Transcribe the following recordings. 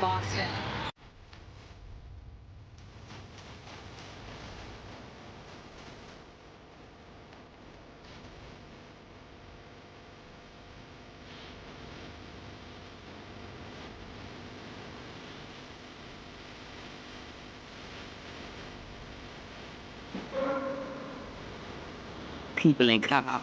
Boston. People in clubhouse.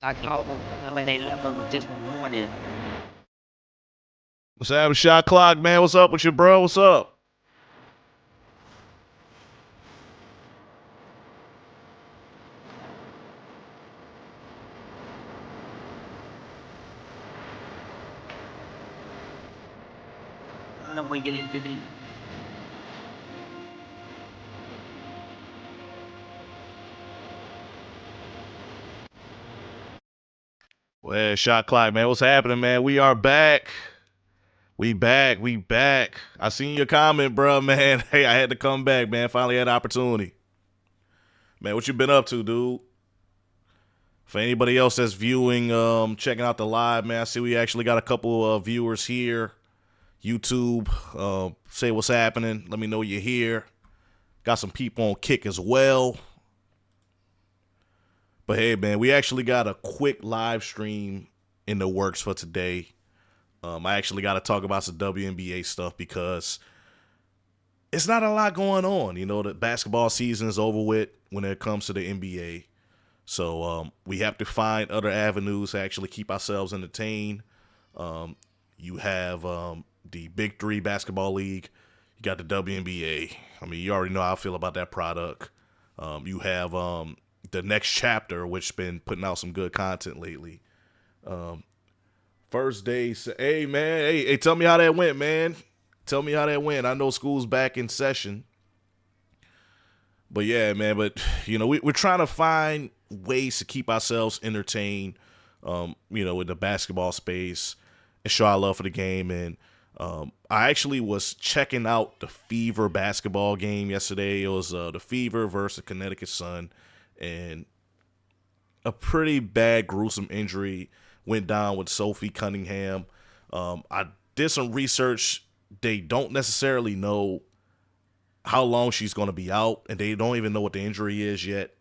I told them when they left them this morning. What's happening, Shot Clock, man? What's up with you, bro? What's up? No, we get it. Well, Shot Clock, man. What's happening, man? We are back. We back. I seen your comment, bro, man. Hey, I had to come back, man. Finally had the opportunity. Man, what you been up to, dude? For anybody else that's viewing, checking out the live, man, I see we actually got a couple of viewers here. YouTube, say what's happening. Let me know you're here. Got some people on Kick as well. But hey, man, we actually got a quick live stream in the works for today. I actually got to talk about some WNBA stuff because it's not a lot going on. You know, the basketball season is over with when it comes to the NBA. So we have to find other avenues to actually keep ourselves entertained. You have the Big Three Basketball League. You got the WNBA. I mean, you already know how I feel about that product. You have the Next Chapter, which been putting out some good content lately. First day, hey, man, hey, tell me how that went, man. Tell me how that went. I know school's back in session. But yeah, man, but, you know, we're trying to find ways to keep ourselves entertained, you know, in the basketball space and show our love for the game. And I actually was checking out the Fever basketball game yesterday. It was the Fever versus the Connecticut Sun. And a pretty bad, gruesome injury went down with Sophie Cunningham. I did some research. They don't necessarily know how long she's going to be out, and they don't even know what the injury is yet.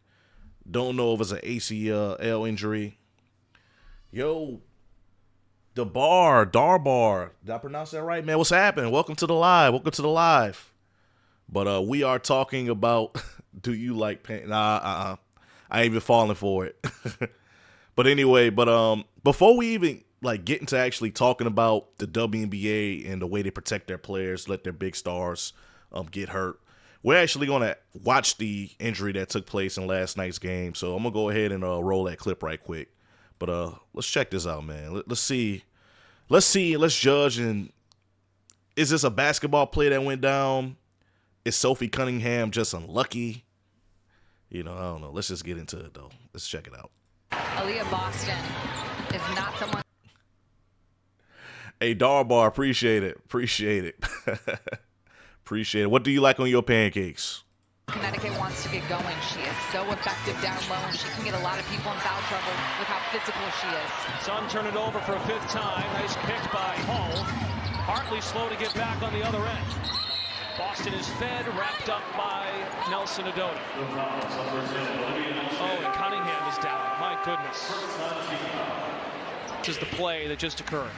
Don't know if it's an ACL injury. Yo, Darbar. Did I pronounce that right, man? What's happening? Welcome to the live. But we are talking about, do you like pain? I ain't even falling for it. But anyway, before we even like get into actually talking about the WNBA and the way they protect their players, let their big stars get hurt, we're actually going to watch the injury that took place in last night's game. So I'm going to go ahead and roll that clip right quick. But let's check this out, man. Let's see. Let's judge. And is this a basketball play that went down? Is Sophie Cunningham just unlucky? You know, I don't know. Let's just get into it, though. Let's check it out. Aaliyah Boston is not someone. Hey, Darbar, appreciate it. Appreciate it. What do you like on your pancakes? Connecticut wants to get going. She is so effective down low, and she can get a lot of people in foul trouble with how physical she is. Sun turn it over for a fifth time. Nice pick by Hull. Hartley slow to get back on the other end. Boston is fed, wrapped up by Nelson Adona. Oh, and Cunningham is down. My goodness. This is the play that just occurred.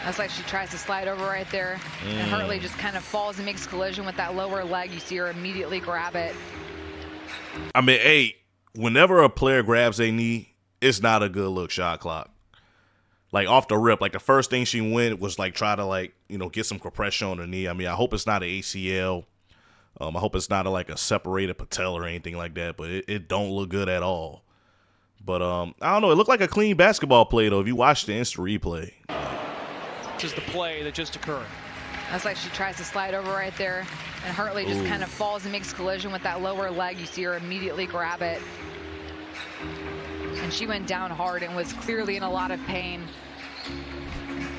That's like she tries to slide over right there, and Hartley just kind of falls and makes collision with that lower leg. You see her immediately grab it. I mean, hey, whenever a player grabs a knee, it's not a good look, Shot Clock. Like, off the rip, like, the first thing she went was, like, try to, like, you know, get some compression on her knee. I mean, I hope it's not an ACL. I hope it's not like a separated patella or anything like that, but it don't look good at all. But, I don't know. It looked like a clean basketball play, though, if you watch the instant replay. This is the play that just occurred. That's like she tries to slide over right there, and Hartley just kind of falls and makes collision with that lower leg. You see her immediately grab it. And she went down hard and was clearly in a lot of pain.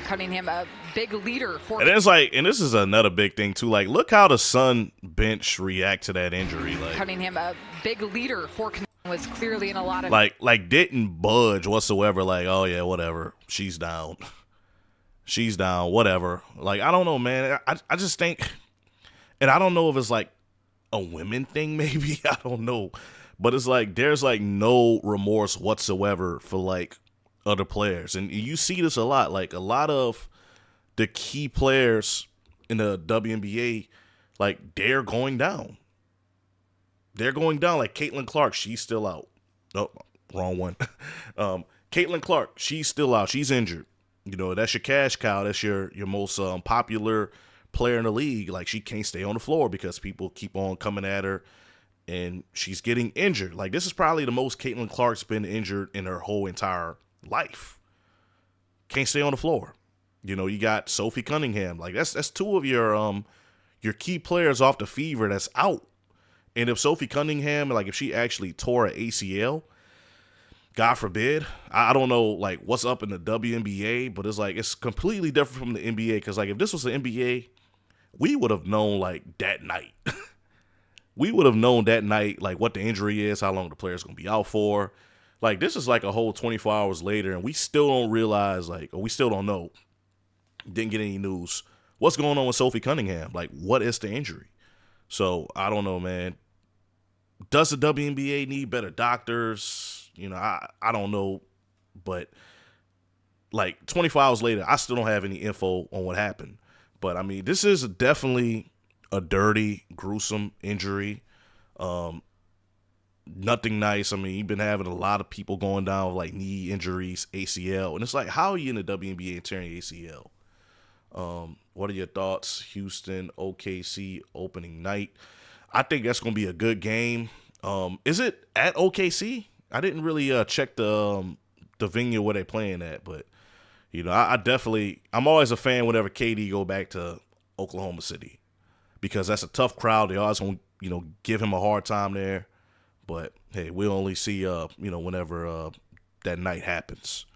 Cunningham, a big leader for. And it's like, and this is another big thing too. Like, look how the Sun bench react to that injury. Like Cunningham, a big leader for. Was clearly in a lot of. Like didn't budge whatsoever. Like, oh yeah, whatever. She's down. She's down. Whatever. Like, I don't know, man. I just think, and I don't know if it's like a women thing. Maybe I don't know. But it's like there's like no remorse whatsoever for like other players. And you see this a lot. Like a lot of the key players in the WNBA, like they're going down. They're going down. Like Caitlin Clark, she's still out. Oh, wrong one. Caitlin Clark, she's still out. She's injured. You know, that's your cash cow. That's your most popular player in the league. Like she can't stay on the floor because people keep on coming at her. And she's getting injured. Like, this is probably the most Caitlin Clark's been injured in her whole entire life. Can't stay on the floor. You know, you got Sophie Cunningham. Like, that's two of your key players off the fever that's out. And if Sophie Cunningham, like, if she actually tore an ACL, God forbid, I don't know, like, what's up in the WNBA, but it's like, it's completely different from the NBA. Because, like, if this was the NBA, we would have known, like, that night. We would have known that night, like, what the injury is, how long the player's going to be out for. Like, this is like a whole 24 hours later, and we still don't realize, like, or we still don't know. Didn't get any news. What's going on with Sophie Cunningham? Like, what is the injury? So, I don't know, man. Does the WNBA need better doctors? You know, I don't know. But, like, 24 hours later, I still don't have any info on what happened. But, I mean, this is definitely a dirty, gruesome injury. Nothing nice. I mean, you've been having a lot of people going down with like knee injuries, ACL. And it's like, how are you in the WNBA and tearing ACL? What are your thoughts? Houston, OKC opening night. I think that's going to be a good game. Is it at OKC? I didn't really check the venue where they're playing at, but you know, I'm always a fan whenever KD go back to Oklahoma City. Because that's a tough crowd. They always going to, you know, give him a hard time there. But, hey, we'll only see, you know, whenever that night happens.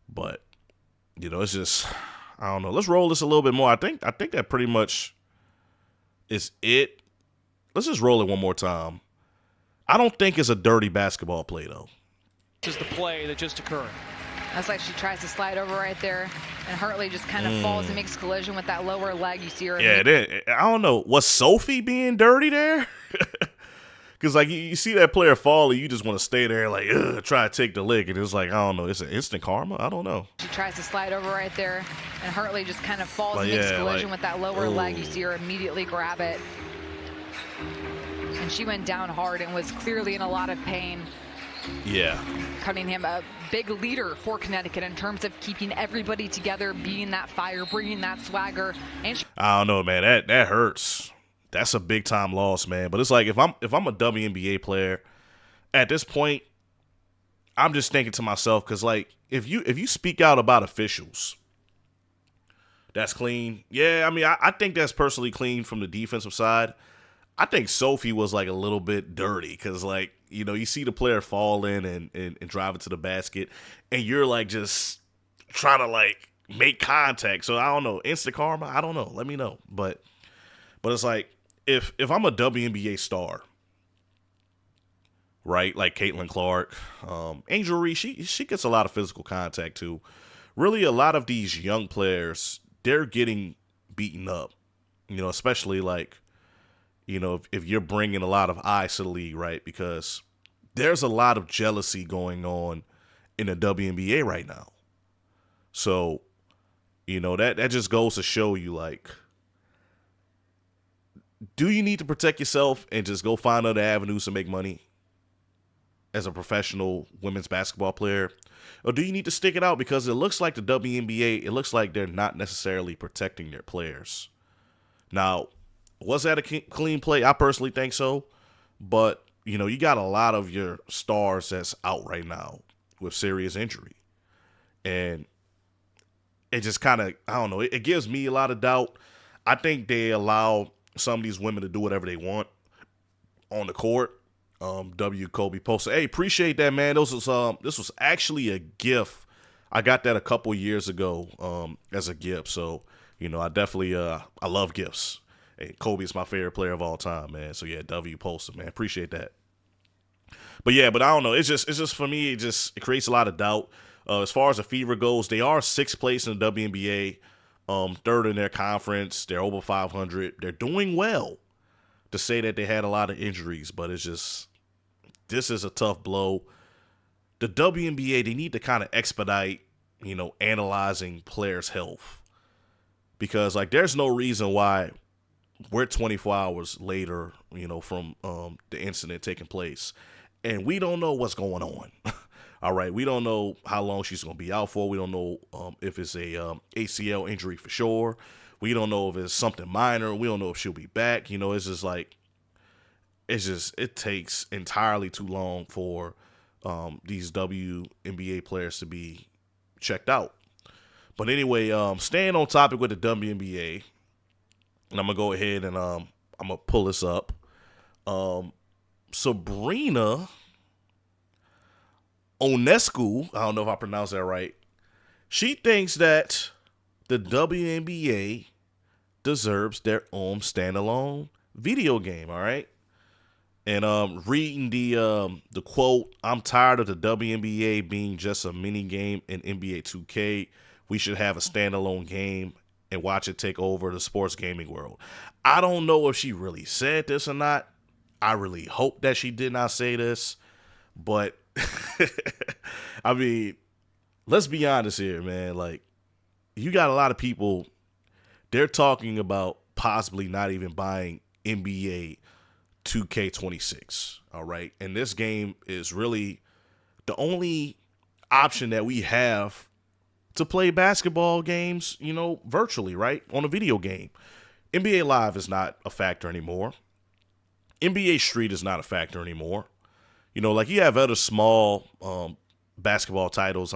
But, you know, it's just, I don't know. Let's roll this a little bit more. I think that pretty much is it. Let's just roll it one more time. I don't think it's a dirty basketball play, though. This is the play that just occurred. That's like she tries to slide over right there, and Hartley just kind of falls and makes collision with that lower leg. You see her. Yeah, I don't know. Was Sophie being dirty there? Because, like, you see that player fall, and you just want to stay there, like, try to take the lick. And it's like, I don't know. It's an instant karma? I don't know. She tries to slide over right there, and Hartley just kind of falls and makes collision with that lower leg. You see her immediately grab it. And she went down hard and was clearly in a lot of pain. Yeah. Cunningham, a big leader for Connecticut in terms of keeping everybody together, being that fire, bringing that swagger. And I don't know, man. That hurts. That's a big time loss, man. But it's like if I'm a WNBA player, at this point, I'm just thinking to myself, because like if you speak out about officials, that's clean. Yeah, I mean I think that's personally clean from the defensive side. I think Sophie was like a little bit dirty because, like, you know, you see the player fall in and drive it to the basket, and you're like just trying to like make contact. So I don't know, instant karma. I don't know. Let me know. But it's like if I'm a WNBA star, right? Like Caitlin Clark, Angel Reese, she gets a lot of physical contact too. Really, a lot of these young players, they're getting beaten up. You know, especially like, you know, if you're bringing a lot of eyes to the league, right? Because there's a lot of jealousy going on in the WNBA right now. So, you know, that just goes to show you, like, do you need to protect yourself and just go find other avenues to make money as a professional women's basketball player? Or do you need to stick it out? Because it looks like the WNBA, it looks like they're not necessarily protecting their players. Now, was that a clean play? I personally think so. But, you know, you got a lot of your stars that's out right now with serious injury. And it just kind of, I don't know, it gives me a lot of doubt. I think they allow some of these women to do whatever they want on the court. W Kobe posted. Hey, appreciate that, man. This was actually a gift. I got that a couple years ago as a gift. So, I definitely I love gifts. Hey, Kobe's my favorite player of all time, man. So yeah, W posted, man. Appreciate that. But I don't know. It's just for me, it creates a lot of doubt. As far as the Fever goes, they are 6th place in the WNBA, 3rd in their conference. They're over 500. They're doing well. To say that they had a lot of injuries, but this is a tough blow. The WNBA, they need to kind of expedite, analyzing players' health. Because, there's no reason why we're 24 hours later, from the incident taking place. And we don't know what's going on. All right, we don't know how long she's going to be out for. We don't know if it's a ACL injury for sure. We don't know if it's something minor. We don't know if she'll be back. It's just it takes entirely too long for these WNBA players to be checked out. But anyway, staying on topic with the WNBA, and I'm going to go ahead and I'm going to pull this up. Sabrina Ionescu, I don't know if I pronounced that right, she thinks that the WNBA deserves their own standalone video game, all right? And reading the quote, I'm tired of the WNBA being just a mini game in NBA 2K. We should have a standalone game and watch it take over the sports gaming world. I don't know if she really said this or not. I really hope that she did not say this. But, I mean, let's be honest here, man. You got a lot of people, they're talking about possibly not even buying NBA 2K26, all right? And this game is really the only option that we have to play basketball games, virtually, right? On a video game. NBA Live is not a factor anymore. NBA Street is not a factor anymore. You have other small basketball titles,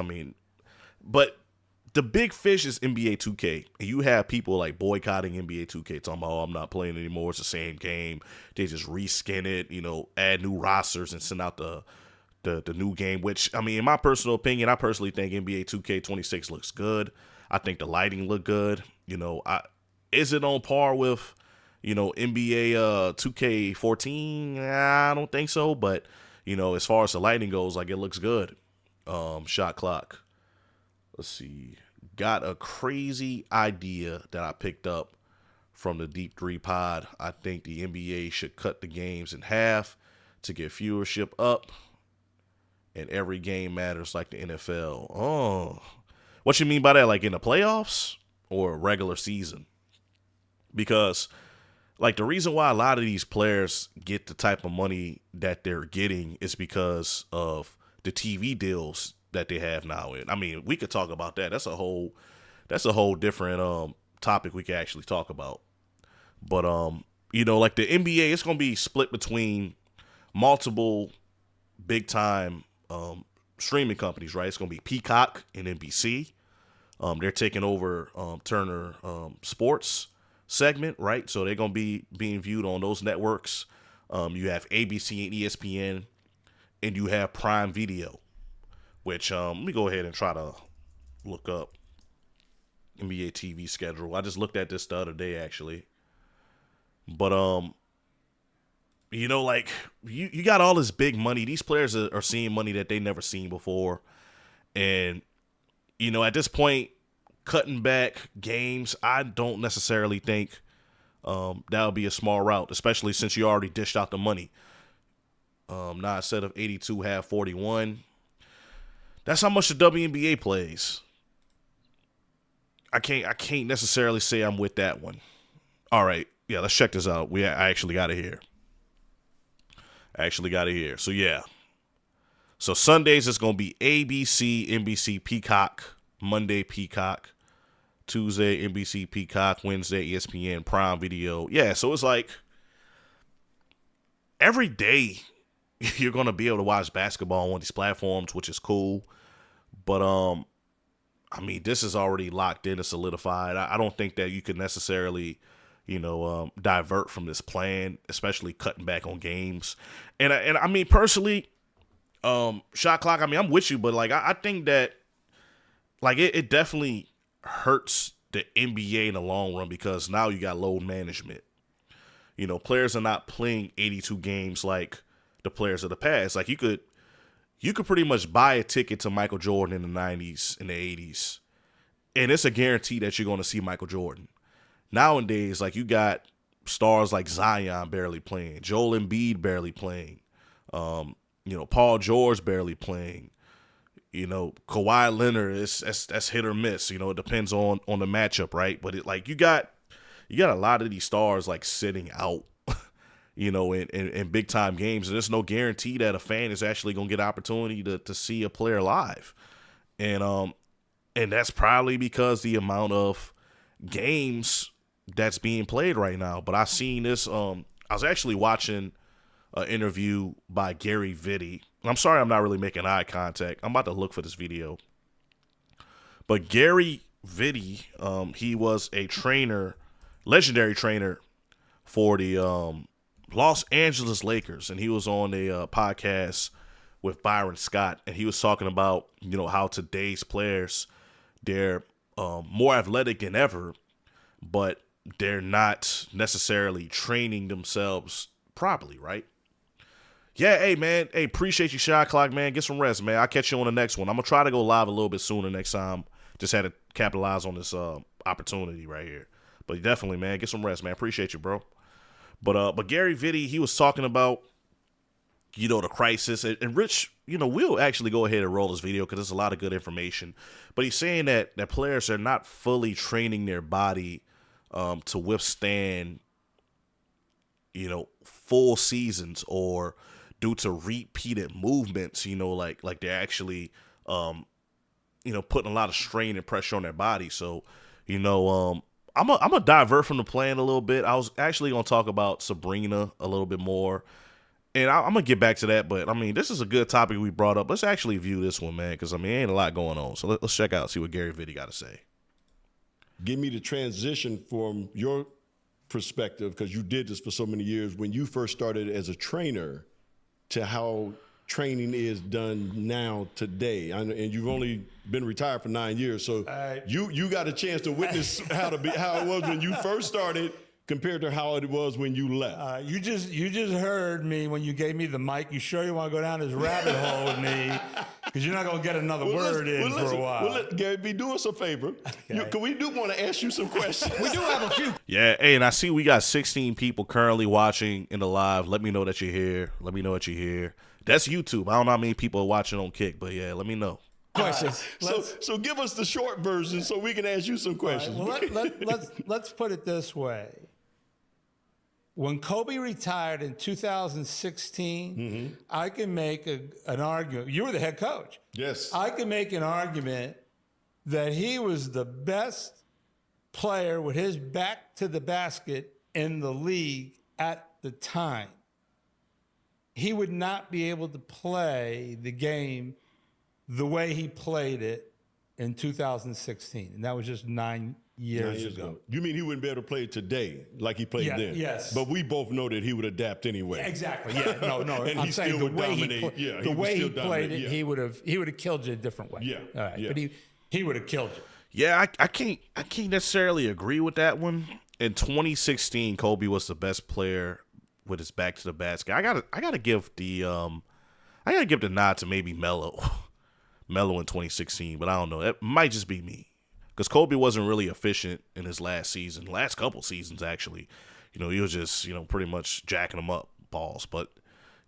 but the big fish is NBA 2K. And you have people boycotting NBA 2K, talking about, I'm not playing anymore. It's the same game. They just reskin it, add new rosters and send out the new game, which, in my personal opinion, I personally think NBA 2K26 looks good. I think the lighting look good. Is it on par with, NBA 2K14? I don't think so. But, as far as the lighting goes, it looks good. Shot clock. Let's see. Got a crazy idea that I picked up from the Deep 3 pod. I think the NBA should cut the games in half to get viewership up. And every game matters like the NFL. Oh. What you mean by that? In the playoffs or regular season? Because, the reason why a lot of these players get the type of money that they're getting is because of the TV deals that they have now. And we could talk about that. That's a whole different topic we could actually talk about. But the NBA, it's gonna be split between multiple big time streaming companies, right? It's gonna be Peacock and NBC. They're taking over Turner Sports segment, right? So they're gonna be being viewed on those networks. You have ABC and ESPN, and you have Prime Video. Which, let me go ahead and try to look up NBA TV schedule. I just looked at this the other day, actually. But, you got all this big money. These players are seeing money that they never seen before. And, at this point, cutting back games, I don't necessarily think that would be a small route, especially since you already dished out the money. Now, instead of 82, have 41. That's how much the WNBA plays. I can't necessarily say I'm with that one. All right. Yeah, let's check this out. I actually got it here. So, yeah. So, Sundays it's going to be ABC, NBC, Peacock. Monday, Peacock. Tuesday, NBC, Peacock. Wednesday, ESPN, Prime Video. Yeah, so it's every day you're going to be able to watch basketball on these platforms, which is cool. But, this is already locked in and solidified. I don't think that you could necessarily, divert from this plan, especially cutting back on games. And I mean, personally, shot clock, I mean, I'm with you, but like, I think that like it definitely hurts the NBA in the long run because now you got load management. Players are not playing 82 games like the players of the past. Like you could pretty much buy a ticket to Michael Jordan in the 90s, in the 80s, and it's a guarantee that you're going to see Michael Jordan. Nowadays, like you got stars like Zion barely playing, Joel Embiid barely playing, Paul George barely playing, Kawhi Leonard that's hit or miss. It depends on the matchup, right? But you got a lot of these stars like sitting out, in big time games, and there's no guarantee that a fan is actually gonna get an opportunity to see a player live, and that's probably because the amount of games that's being played right now. But I seen this. I was actually watching an interview by Gary Giddey. I'm sorry, I'm not really making eye contact. I'm about to look for this video. But Gary Giddey, he was a trainer, legendary trainer for the Los Angeles Lakers, and he was on a podcast with Byron Scott, and he was talking about how today's players, they're more athletic than ever, but they're not necessarily training themselves properly, right? Yeah, hey, man. Hey, appreciate you, Shot Clock, man. Get some rest, man. I'll catch you on the next one. I'm going to try to go live a little bit sooner next time. Just had to capitalize on this opportunity right here. But definitely, man, get some rest, man. Appreciate you, bro. But Gary Giddey, he was talking about, the crisis. And Rich, we'll actually go ahead and roll this video because there's a lot of good information. But he's saying that players are not fully training their body to withstand, full seasons, or due to repeated movements, like they're actually, putting a lot of strain and pressure on their body. So, I'm a divert from the plan a little bit. I was actually going to talk about Sabrina a little bit more, and I'm going to get back to that. But, I mean, this is a good topic we brought up. Let's actually view this one, man, because, I mean, ain't a lot going on. So let's check out, see what Gary Giddey got to say. Give me the transition from your perspective, because you did this for so many years, when you first started as a trainer to how training is done now today. And you've only been retired for 9 years, so you got a chance to witness how it was when you first started compared to how it was when you left. You just heard me when you gave me the mic. You sure you want to go down this rabbit hole with me? Because you're not going to get another word in for a while. Well, Gary, do us a favor. Okay. We do want to ask you some questions. We do have a few. Yeah, hey, and I see we got 16 people currently watching in the live. Let me know that you're here. Let me know that you're here. That's YouTube. I don't know how many people are watching on Kick, but yeah, let me know. Questions. So give us the short version so we can ask you some questions. Right, well, let's put it this way. When Kobe retired in 2016, I can make an argument. You were the head coach. Yes. I can make an argument that he was the best player with his back to the basket in the league at the time. He would not be able to play the game the way he played it in 2016. And that was just 9 years ago. You mean he wouldn't be able to play it today like he played then? Yes. But we both know that he would adapt anyway. Exactly. Yeah. No. And I'm he saying still the would way dominate. the way he played it, he would have killed you a different way. Yeah. All right. Yeah. But he would have killed you. Yeah, I can't necessarily agree with that one. In 2016, Kobe was the best player with his back to the basket. I gotta give the nod to maybe Melo in 2016, but I don't know. It might just be me, because Kobe wasn't really efficient in his last couple seasons actually. He was just pretty much jacking them up balls. But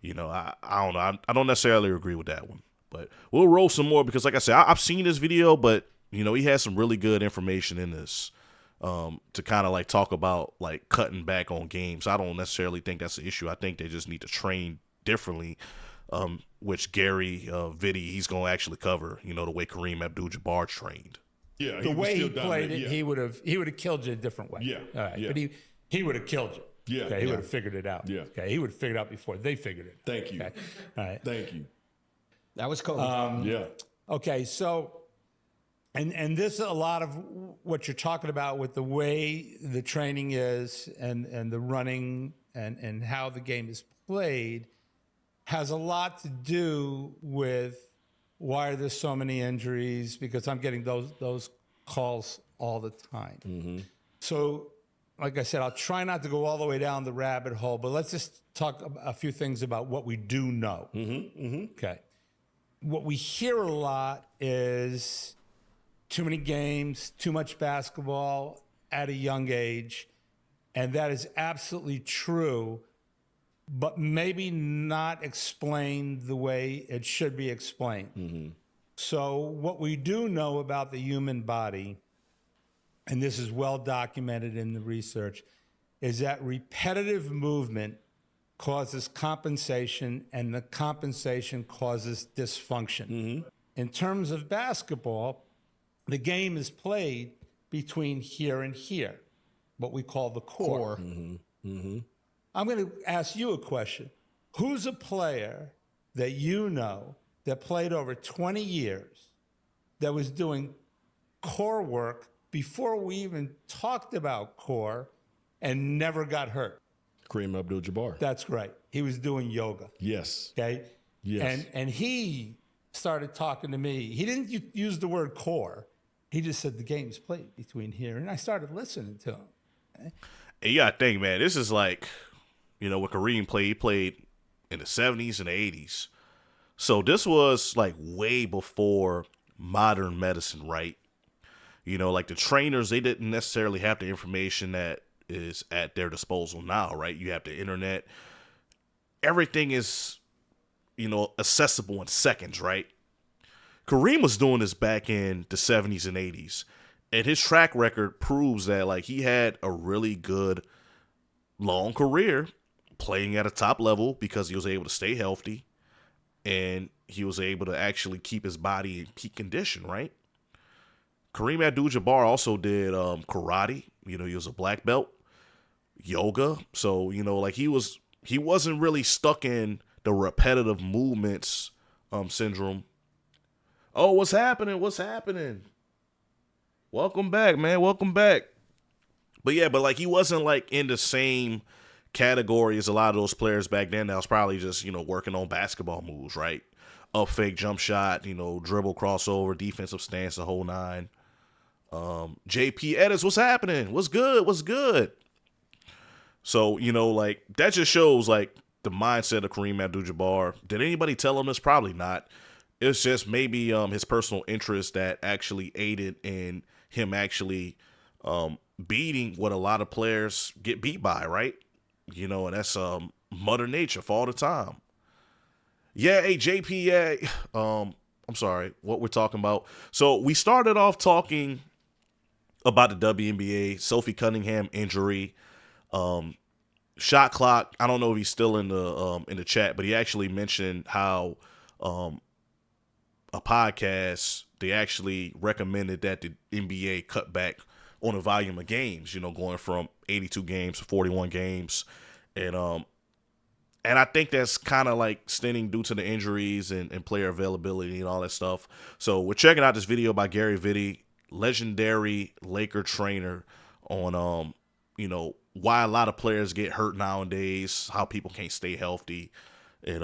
I don't know. I don't necessarily agree with that one. But we'll roll some more, because like I said, I've seen this video, but he has some really good information in this. To kind of like talk about like cutting back on games. I don't necessarily think that's the issue. I think they just need to train differently, which Gary Giddey, he's going to actually cover, the way Kareem Abdul-Jabbar trained. Yeah, the way he played it, he would have killed you a different way. Yeah. All right. Yeah. But he would have killed you. Yeah. Okay. He would have figured it out. Yeah. Okay. He would have figured it out before they figured it out. Thank you. Okay. All right. Thank you. That was cool. Yeah. Okay. So And this is a lot of what you're talking about with the way the training is and the running and how the game is played has a lot to do with why are there so many injuries, because I'm getting those calls all the time. So, like I said, I'll try not to go all the way down the rabbit hole, but let's just talk a few things about what we do know. Okay. What we hear a lot is too many games, too much basketball at a young age. And that is absolutely true, but maybe not explained the way it should be explained. So what we do know about the human body, and this is well documented in the research, is that repetitive movement causes compensation, and the compensation causes dysfunction. In terms of basketball, the game is played between here and here, what we call the core. I'm going to ask you a question. Who's a player that you know that played over 20 years that was doing core work before we even talked about core and never got hurt? Kareem Abdul-Jabbar. That's right. He was doing yoga. Yes. Okay. Yes. And he started talking to me. He didn't use the word core. He just said the game's played between here. And I started listening to him. Okay? And you gotta think, man, this is like, you know, what Kareem played. He played in the 70s and the 80s. So this was like way before modern medicine, right? You know, like the trainers, they didn't necessarily have the information that is at their disposal now, right? You have the internet. Everything is, you know, accessible in seconds, right? Kareem was doing this back in the 70s and 80s. And his track record proves that, like, he had a really good long career playing at a top level because he was able to stay healthy and he was able to actually keep his body in peak condition, right? Kareem Abdul-Jabbar also did karate. You know, he was a black belt, yoga. So, you know, like he wasn't really stuck in the repetitive movements syndrome. Oh, what's happening? What's happening? Welcome back, man. Welcome back. But yeah, but like he wasn't like in the same category as a lot of those players back then that was probably just, you know, working on basketball moves, right? Up fake jump shot, you know, dribble, crossover, defensive stance, the whole nine. JP Edits, what's happening? What's good? What's good? So, you know, like that just shows like the mindset of Kareem Abdul-Jabbar. Did anybody tell him this? Probably not. It's just maybe his personal interest that actually aided in him actually beating what a lot of players get beat by, right? You know, and that's Mother Nature for all the time. Yeah, hey, JP, I'm sorry, what we're talking about. So we started off talking about the WNBA, Sophie Cunningham injury, shot clock. I don't know if he's still in the chat, but he actually mentioned how a podcast, they actually recommended that the NBA cut back on the volume of games, you know, going from 82 games to 41 games. And I think that's kind of like stemming due to the injuries and player availability and all that stuff. So we're checking out this video by Gary Giddey, legendary Laker trainer, on, you know, why a lot of players get hurt nowadays, how people can't stay healthy. And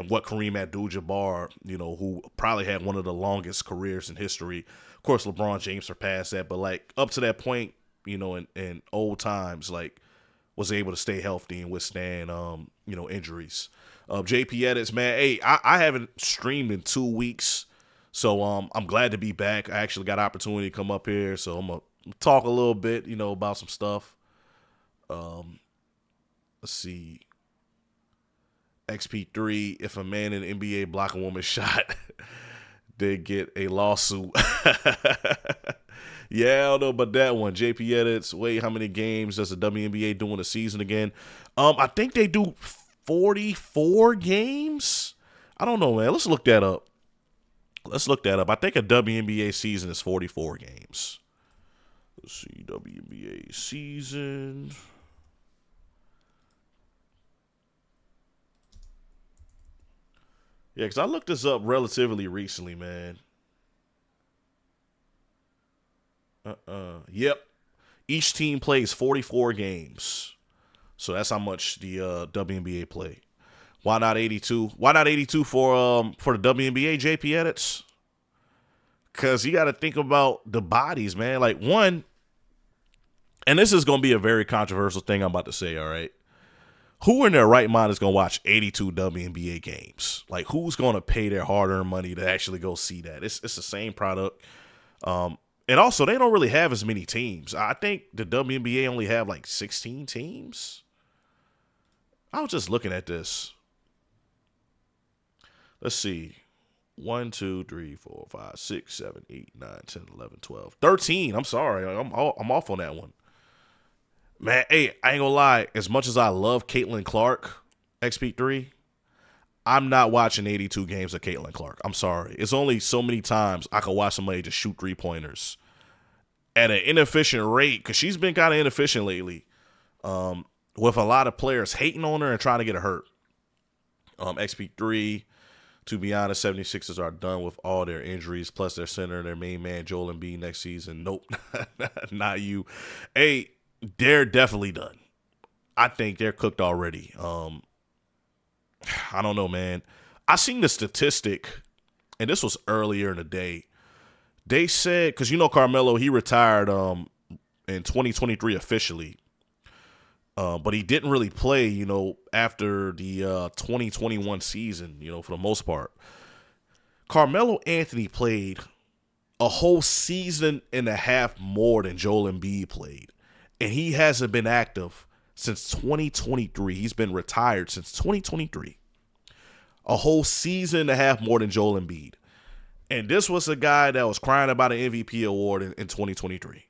what Kareem Abdul-Jabbar, you know, who probably had one of the longest careers in history. Of course, LeBron James surpassed that, but like up to that point, you know, in old times, like was able to stay healthy and withstand, you know, injuries. JP Edits, man, hey, I haven't streamed in 2 weeks, so I'm glad to be back. I actually got an opportunity to come up here, so I'm gonna talk a little bit, you know, about some stuff. Let's see. XP3, if a man in the NBA block a woman's shot, they get a lawsuit. Yeah, I don't know about that one. JP Edits, wait, how many games does the WNBA do in a season again? I think they do 44 games. I don't know, man. Let's look that up. I think a WNBA season is 44 games. Let's see, WNBA season. Yeah, because I looked this up relatively recently, man. Yep. Each team plays 44 games. So that's how much the WNBA play. Why not 82? Why not 82 for the WNBA, JP edits? Because you got to think about the bodies, man. Like, one, and this is going to be a very controversial thing I'm about to say, all right? Who in their right mind is going to watch 82 WNBA games? Like, who's going to pay their hard-earned money to actually go see that? It's the same product. And also, they don't really have as many teams. I think the WNBA only have like 16 teams. I was just looking at this. Let's see. 1, 2, 3, 4, 5, 6, 7, 8, 9, 10, 11, 12. 13. I'm sorry. I'm off on that one. Man, hey, I ain't gonna lie. As much as I love Caitlin Clark, XP3, I'm not watching 82 games of Caitlin Clark. I'm sorry. It's only so many times I could watch somebody just shoot 3-pointers at an inefficient rate, because she's been kind of inefficient lately, with a lot of players hating on her and trying to get her hurt. XP3, to be honest, 76ers are done with all their injuries, plus their center, their main man, Joel Embiid, next season. Nope, not you. Hey, they're definitely done. I think they're cooked already. I don't know, man. I seen the statistic, and this was earlier in the day. They said, because you know Carmelo, he retired in 2023 officially. But he didn't really play, after the 2021 season, for the most part. Carmelo Anthony played a whole season and a half more than Joel Embiid played. And he hasn't been active since 2023. He's been retired since 2023. A whole season and a half more than Joel Embiid. And this was a guy that was crying about an MVP award in 2023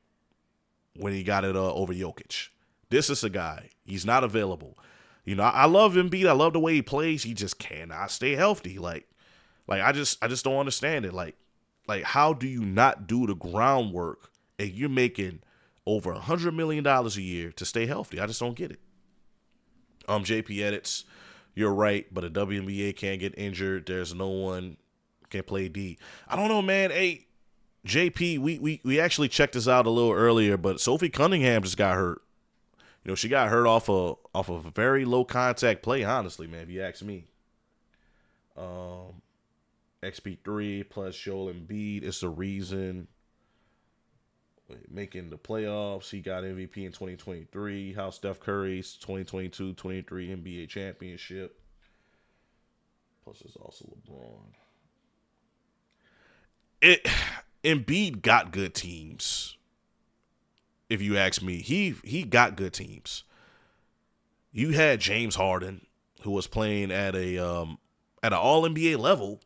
when he got it over Jokic. This is a guy. He's not available. I love Embiid. I love the way he plays. He just cannot stay healthy. Like I just don't understand it. Like how do you not do the groundwork and you're making over $100 million a year to stay healthy? I just don't get it. JP edits. You're right, but a WNBA can't get injured. There's no one can play D. I don't know, man. Hey, JP, we actually checked this out a little earlier, but Sophie Cunningham just got hurt. She got hurt off of a very low contact play, honestly, man, if you ask me. XP3 plus Joel Embiid is the reason making the playoffs. He got MVP in 2023. How Steph Curry's 2022-23 NBA championship. Plus there's also LeBron. Embiid got good teams. If you ask me, he got good teams. You had James Harden, who was playing at an All NBA level.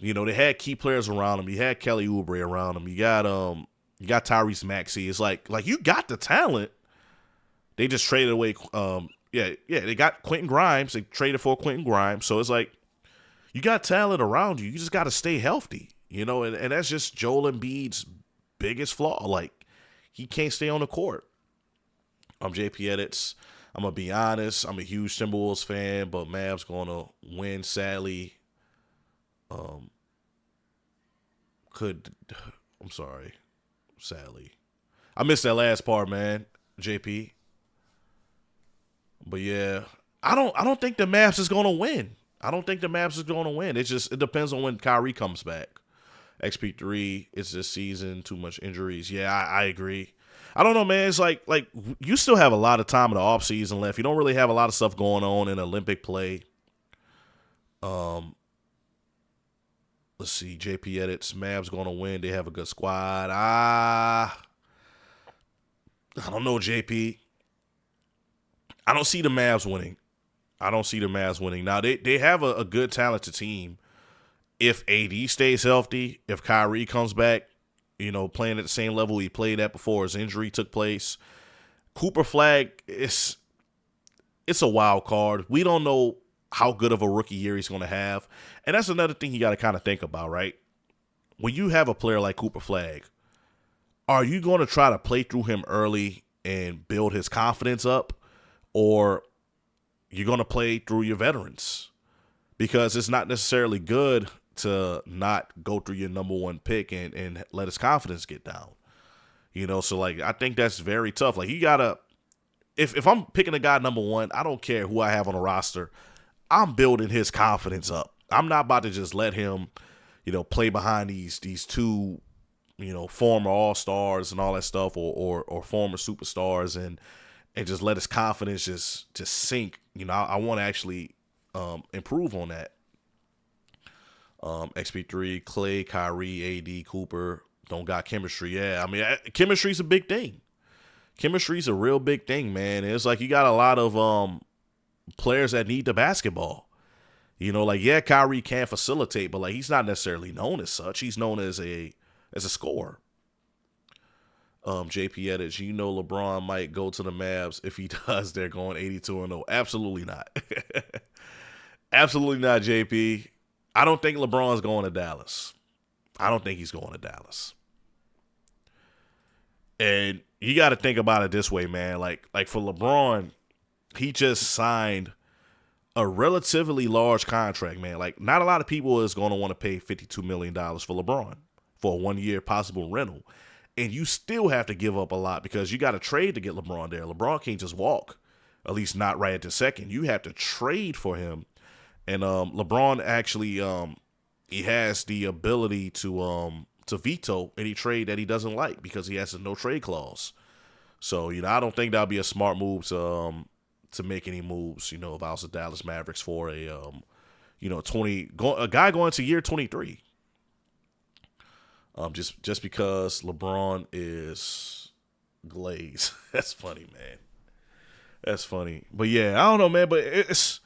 They had key players around him. You had Kelly Oubre around him. You got Tyrese Maxey. It's like you got the talent. They just traded away. They got Quentin Grimes. They traded for Quentin Grimes. So it's like you got talent around you. You just got to stay healthy. And that's just Joel Embiid's biggest flaw. Like, he can't stay on the court. I'm JP Edits. I'm going to be honest. I'm a huge Timberwolves fan, but Mavs going to win, sadly. I'm sorry. Sadly. I missed that last part, man, JP. But, yeah, I don't think the Mavs is going to win. I don't think the Mavs is going to win. It depends on when Kyrie comes back. XP3, it's this season, too much injuries. Yeah, I agree. I don't know, man. It's like you still have a lot of time in the offseason left. You don't really have a lot of stuff going on in Olympic play. Let's see. JP edits. Mavs going to win. They have a good squad. I don't know, JP. I don't see the Mavs winning. Now, they have a good, talented team. If AD stays healthy, if Kyrie comes back, playing at the same level he played at before his injury took place, Cooper Flag, it's a wild card. We don't know how good of a rookie year he's going to have. And that's another thing you got to kind of think about, right? When you have a player like Cooper Flag, are you going to try to play through him early and build his confidence up? Or you're going to play through your veterans? Because it's not necessarily good to not go through your number one pick and let his confidence get down. You know, so like I think that's very tough. Like you gotta, if I'm picking a guy number one, I don't care who I have on the roster. I'm building his confidence up. I'm not about to just let him, you know, play behind these two, you know, former all-stars and all that stuff, or former superstars, and just let his confidence just sink. You know, I want to actually improve on that. XP3, Clay, Kyrie, AD, Cooper don't got chemistry. Yeah, I mean, chemistry's a big thing. Chemistry's a real big thing, man. It's like you got a lot of players that need the basketball. You know, like, yeah, Kyrie can facilitate, but like he's not necessarily known as such. He's known as a scorer. JP edits, you know LeBron might go to the Mavs. If he does, they're going 82-0. Absolutely not. Absolutely not, JP. I don't think LeBron's going to Dallas. I don't think he's going to Dallas. And you got to think about it this way, man. Like for LeBron, he just signed a relatively large contract, man. Like not a lot of people is going to want to pay $52 million for LeBron for a 1-year possible rental. And you still have to give up a lot because you got to trade to get LeBron there. LeBron can't just walk, at least not right at the second. You have to trade for him. And LeBron actually he has the ability to veto any trade that he doesn't like because he has a no trade clause. So, you know, I don't think that'll be a smart move to make any moves, you know, if I was the Dallas Mavericks for a guy going to year 23. Just because LeBron is glazed. That's funny, man. That's funny. But yeah, I don't know, man, but it's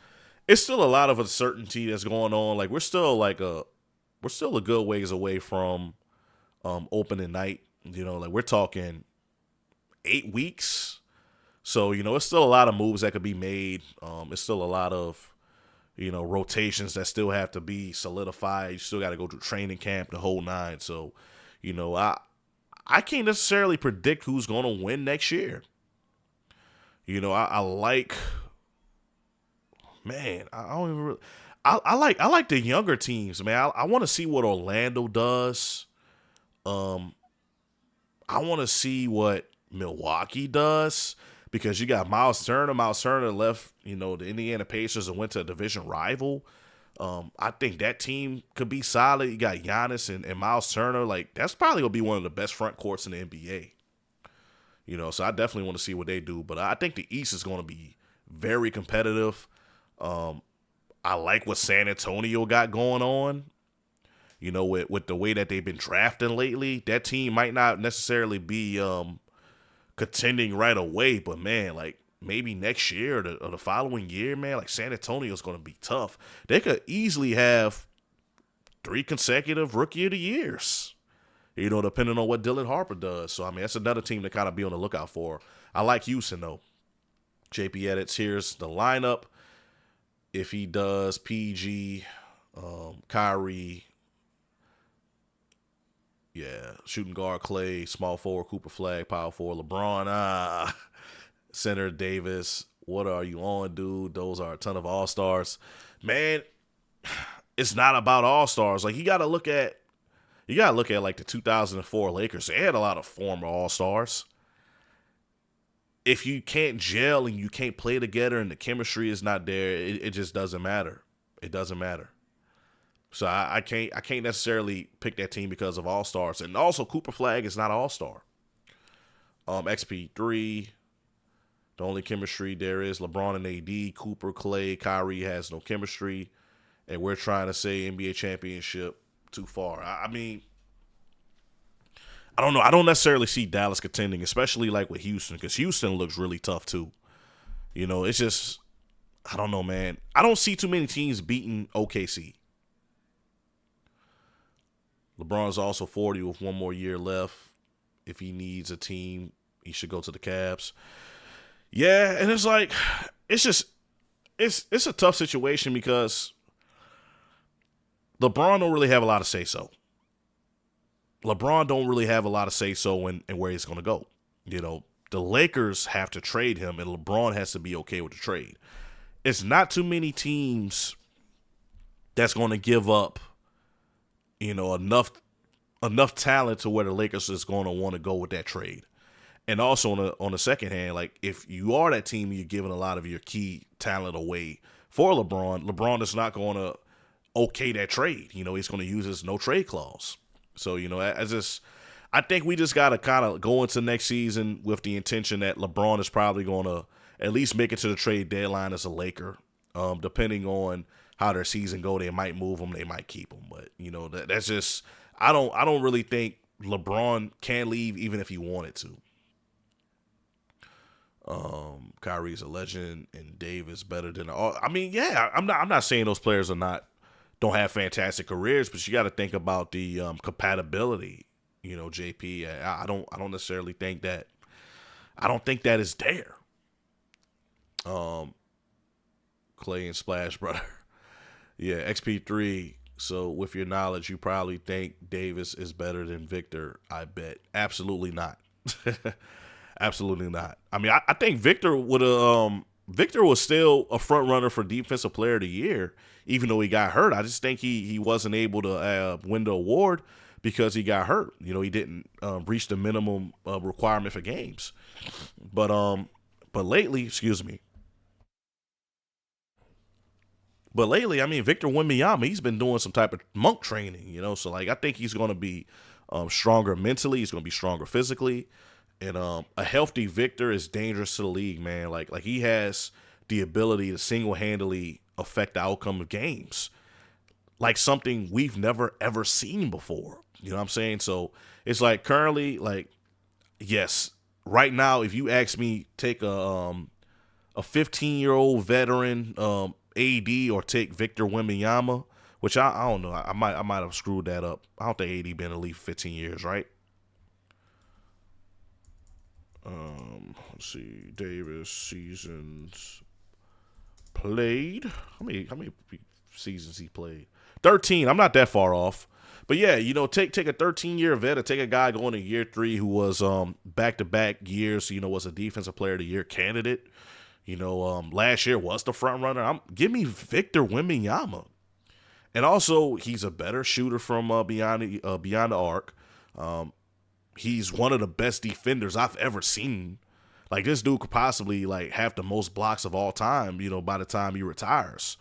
still a lot of uncertainty that's going on. Like we're still a good ways away from opening night. You know, like we're talking 8 weeks. So, you know, it's still a lot of moves that could be made. It's still a lot of, you know, rotations that still have to be solidified. You still got to go through training camp, the whole nine. So, you know, I can't necessarily predict who's going to win next year. You know, I like, man, I don't even really, I like the younger teams, man. I want to see what Orlando does. I want to see what Milwaukee does. Because you got Miles Turner. Miles Turner left, you know, the Indiana Pacers and went to a division rival. I think that team could be solid. You got Giannis and Miles Turner. Like, that's probably going to be one of the best front courts in the NBA. You know, so I definitely want to see what they do. But I think the East is going to be very competitive. I like what San Antonio got going on. You know, with the way that they've been drafting lately. That team might not necessarily be contending right away, but man, like maybe next year or the following year, man, like San Antonio's going to be tough. They could easily have 3 consecutive Rookie of the Years, you know, depending on what Dylan Harper does. So, I mean, that's another team to kind of be on the lookout for. I like Houston, though. JP edits, here's the lineup. If he does PG, Kyrie, yeah, shooting guard Clay, small forward Cooper Flag, power forward LeBron, center Davis. What are you on, dude? Those are a ton of all-stars. Man, it's not about all-stars. Like you gotta look at like the 2004 Lakers. They had a lot of former all-stars. If you can't gel and you can't play together and the chemistry is not there, it just doesn't matter. It doesn't matter. So I can't necessarily pick that team because of all-stars. And also Cooper Flag is not all-star. XP3, the only chemistry there is LeBron and AD. Cooper, Clay, Kyrie has no chemistry. And we're trying to say NBA championship too far. I mean, I don't know. I don't necessarily see Dallas contending, especially like with Houston, because Houston looks really tough too. You know, it's just, I don't know, man. I don't see too many teams beating OKC. LeBron's also 40 with 1 more year left. If he needs a team, he should go to the Cavs. Yeah, and it's like, it's a tough situation because LeBron don't really have a lot of say-so. LeBron don't really have a lot of say-so in where he's going to go. You know, the Lakers have to trade him, and LeBron has to be okay with the trade. It's not too many teams that's going to give up, you know, enough enough talent to where the Lakers is going to want to go with that trade. And also on the second hand, like if you are that team, you're giving a lot of your key talent away for LeBron. LeBron is not going to okay that trade. You know, he's going to use his no trade clause. So, you know, I think we just got to kind of go into next season with the intention that LeBron is probably going to at least make it to the trade deadline as a Laker. Depending on how their season go, they might move him, they might keep him. But, you know, that's just I don't really think LeBron can leave even if he wanted to. Kyrie's a legend and Davis better than all. I mean, yeah, I'm not saying those players don't have fantastic careers, but you got to think about the compatibility. You know, JP. I don't necessarily think that. I don't think that is there. Clay and Splash brother. Yeah, XP3. So with your knowledge, you probably think Davis is better than Victor. I bet. Absolutely not. Absolutely not. I mean, I think Victor would have. Victor was still a front runner for Defensive Player of the Year, even though he got hurt. I just think he wasn't able to win the award because he got hurt. You know, he didn't reach the minimum requirement for games. But lately, excuse me. But lately, I mean, Victor Wembanyama, he's been doing some type of monk training, you know. So like, I think he's going to be stronger mentally. He's going to be stronger physically. And a healthy Victor is dangerous to the league, man. Like he has the ability to single-handedly affect the outcome of games, like something we've never ever seen before. You know what I'm saying? So it's like currently, like, yes, right now, if you ask me, take a 15-year-old veteran AD or take Victor Wembanyama, which I don't know, I might have screwed that up. I don't think AD been in the league for 15 years, right? Let's see, Davis seasons played. How many seasons he played? 13. I'm not that far off, but yeah, you know, take a 13-year vet or take a guy going to year 3 who was back-to-back years. You know, was a Defensive Player of the Year candidate. You know, last year was the front runner. Give me Victor Wembanyama, and also he's a better shooter from beyond the arc. He's one of the best defenders I've ever seen. Like, this dude could possibly like have the most blocks of all time, you know, by the time he retires.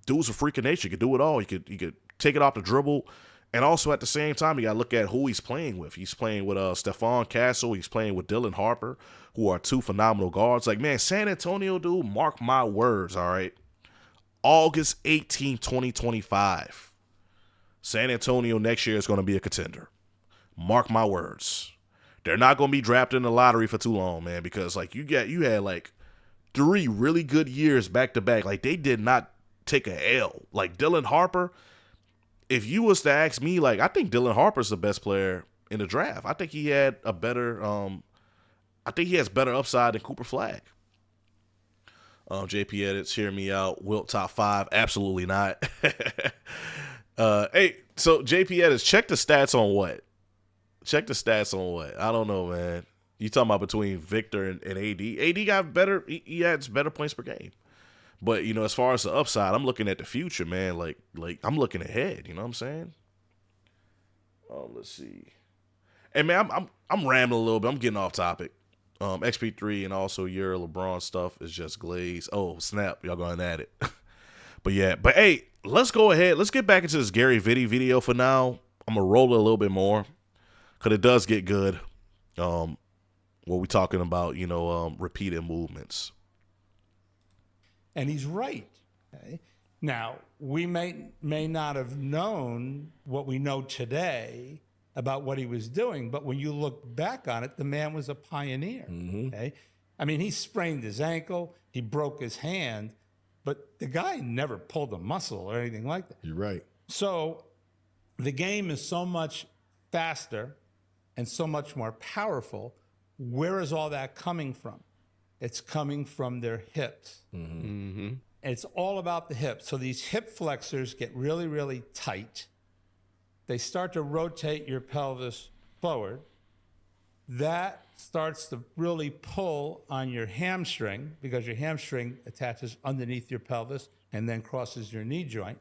Dude's a freak of nature. He could do it all. He could take it off the dribble. And also at the same time, you got to look at who he's playing with. He's playing with Stephon Castle. He's playing with Dylan Harper, who are two phenomenal guards. Like, man, San Antonio, dude, mark my words, all right? August 18, 2025. San Antonio next year is going to be a contender. Mark my words. They're not going to be drafted in the lottery for too long, man, because like you had like 3 really good years back to back. Like, they did not take a L. Like, Dylan Harper, if you was to ask me, like, I think Dylan Harper's the best player in the draft. I think he had a better I think he has better upside than Cooper Flagg. JP edits, hear me out. Wilt top 5? Absolutely not. Hey, so JP edits, check the stats on what? Check the stats on what? I don't know, man. You talking about between Victor and AD? AD got better. He has better points per game. But, you know, as far as the upside, I'm looking at the future, man. Like I'm looking ahead. You know what I'm saying? Oh, let's see. Hey, man, I'm rambling a little bit. I'm getting off topic. XP3 and also your LeBron stuff is just glaze. Oh, snap. Y'all going at it. But, yeah. But, hey, let's go ahead. Let's get back into this Gary Vitti video for now. I'm going to roll it a little bit more because it does get good. What we talking about, you know, repeated movements. And he's right. Okay? Now, we may not have known what we know today about what he was doing, but when you look back on it, the man was a pioneer. Mm-hmm. Okay? I mean, he sprained his ankle, he broke his hand, but the guy never pulled a muscle or anything like that. You're right. So the game is so much faster and so much more powerful. Where is all that coming from? It's coming from their hips. Mm-hmm. Mm-hmm. It's all about the hips. So these hip flexors get really, really tight. They start to rotate your pelvis forward. That starts to really pull on your hamstring because your hamstring attaches underneath your pelvis and then crosses your knee joint.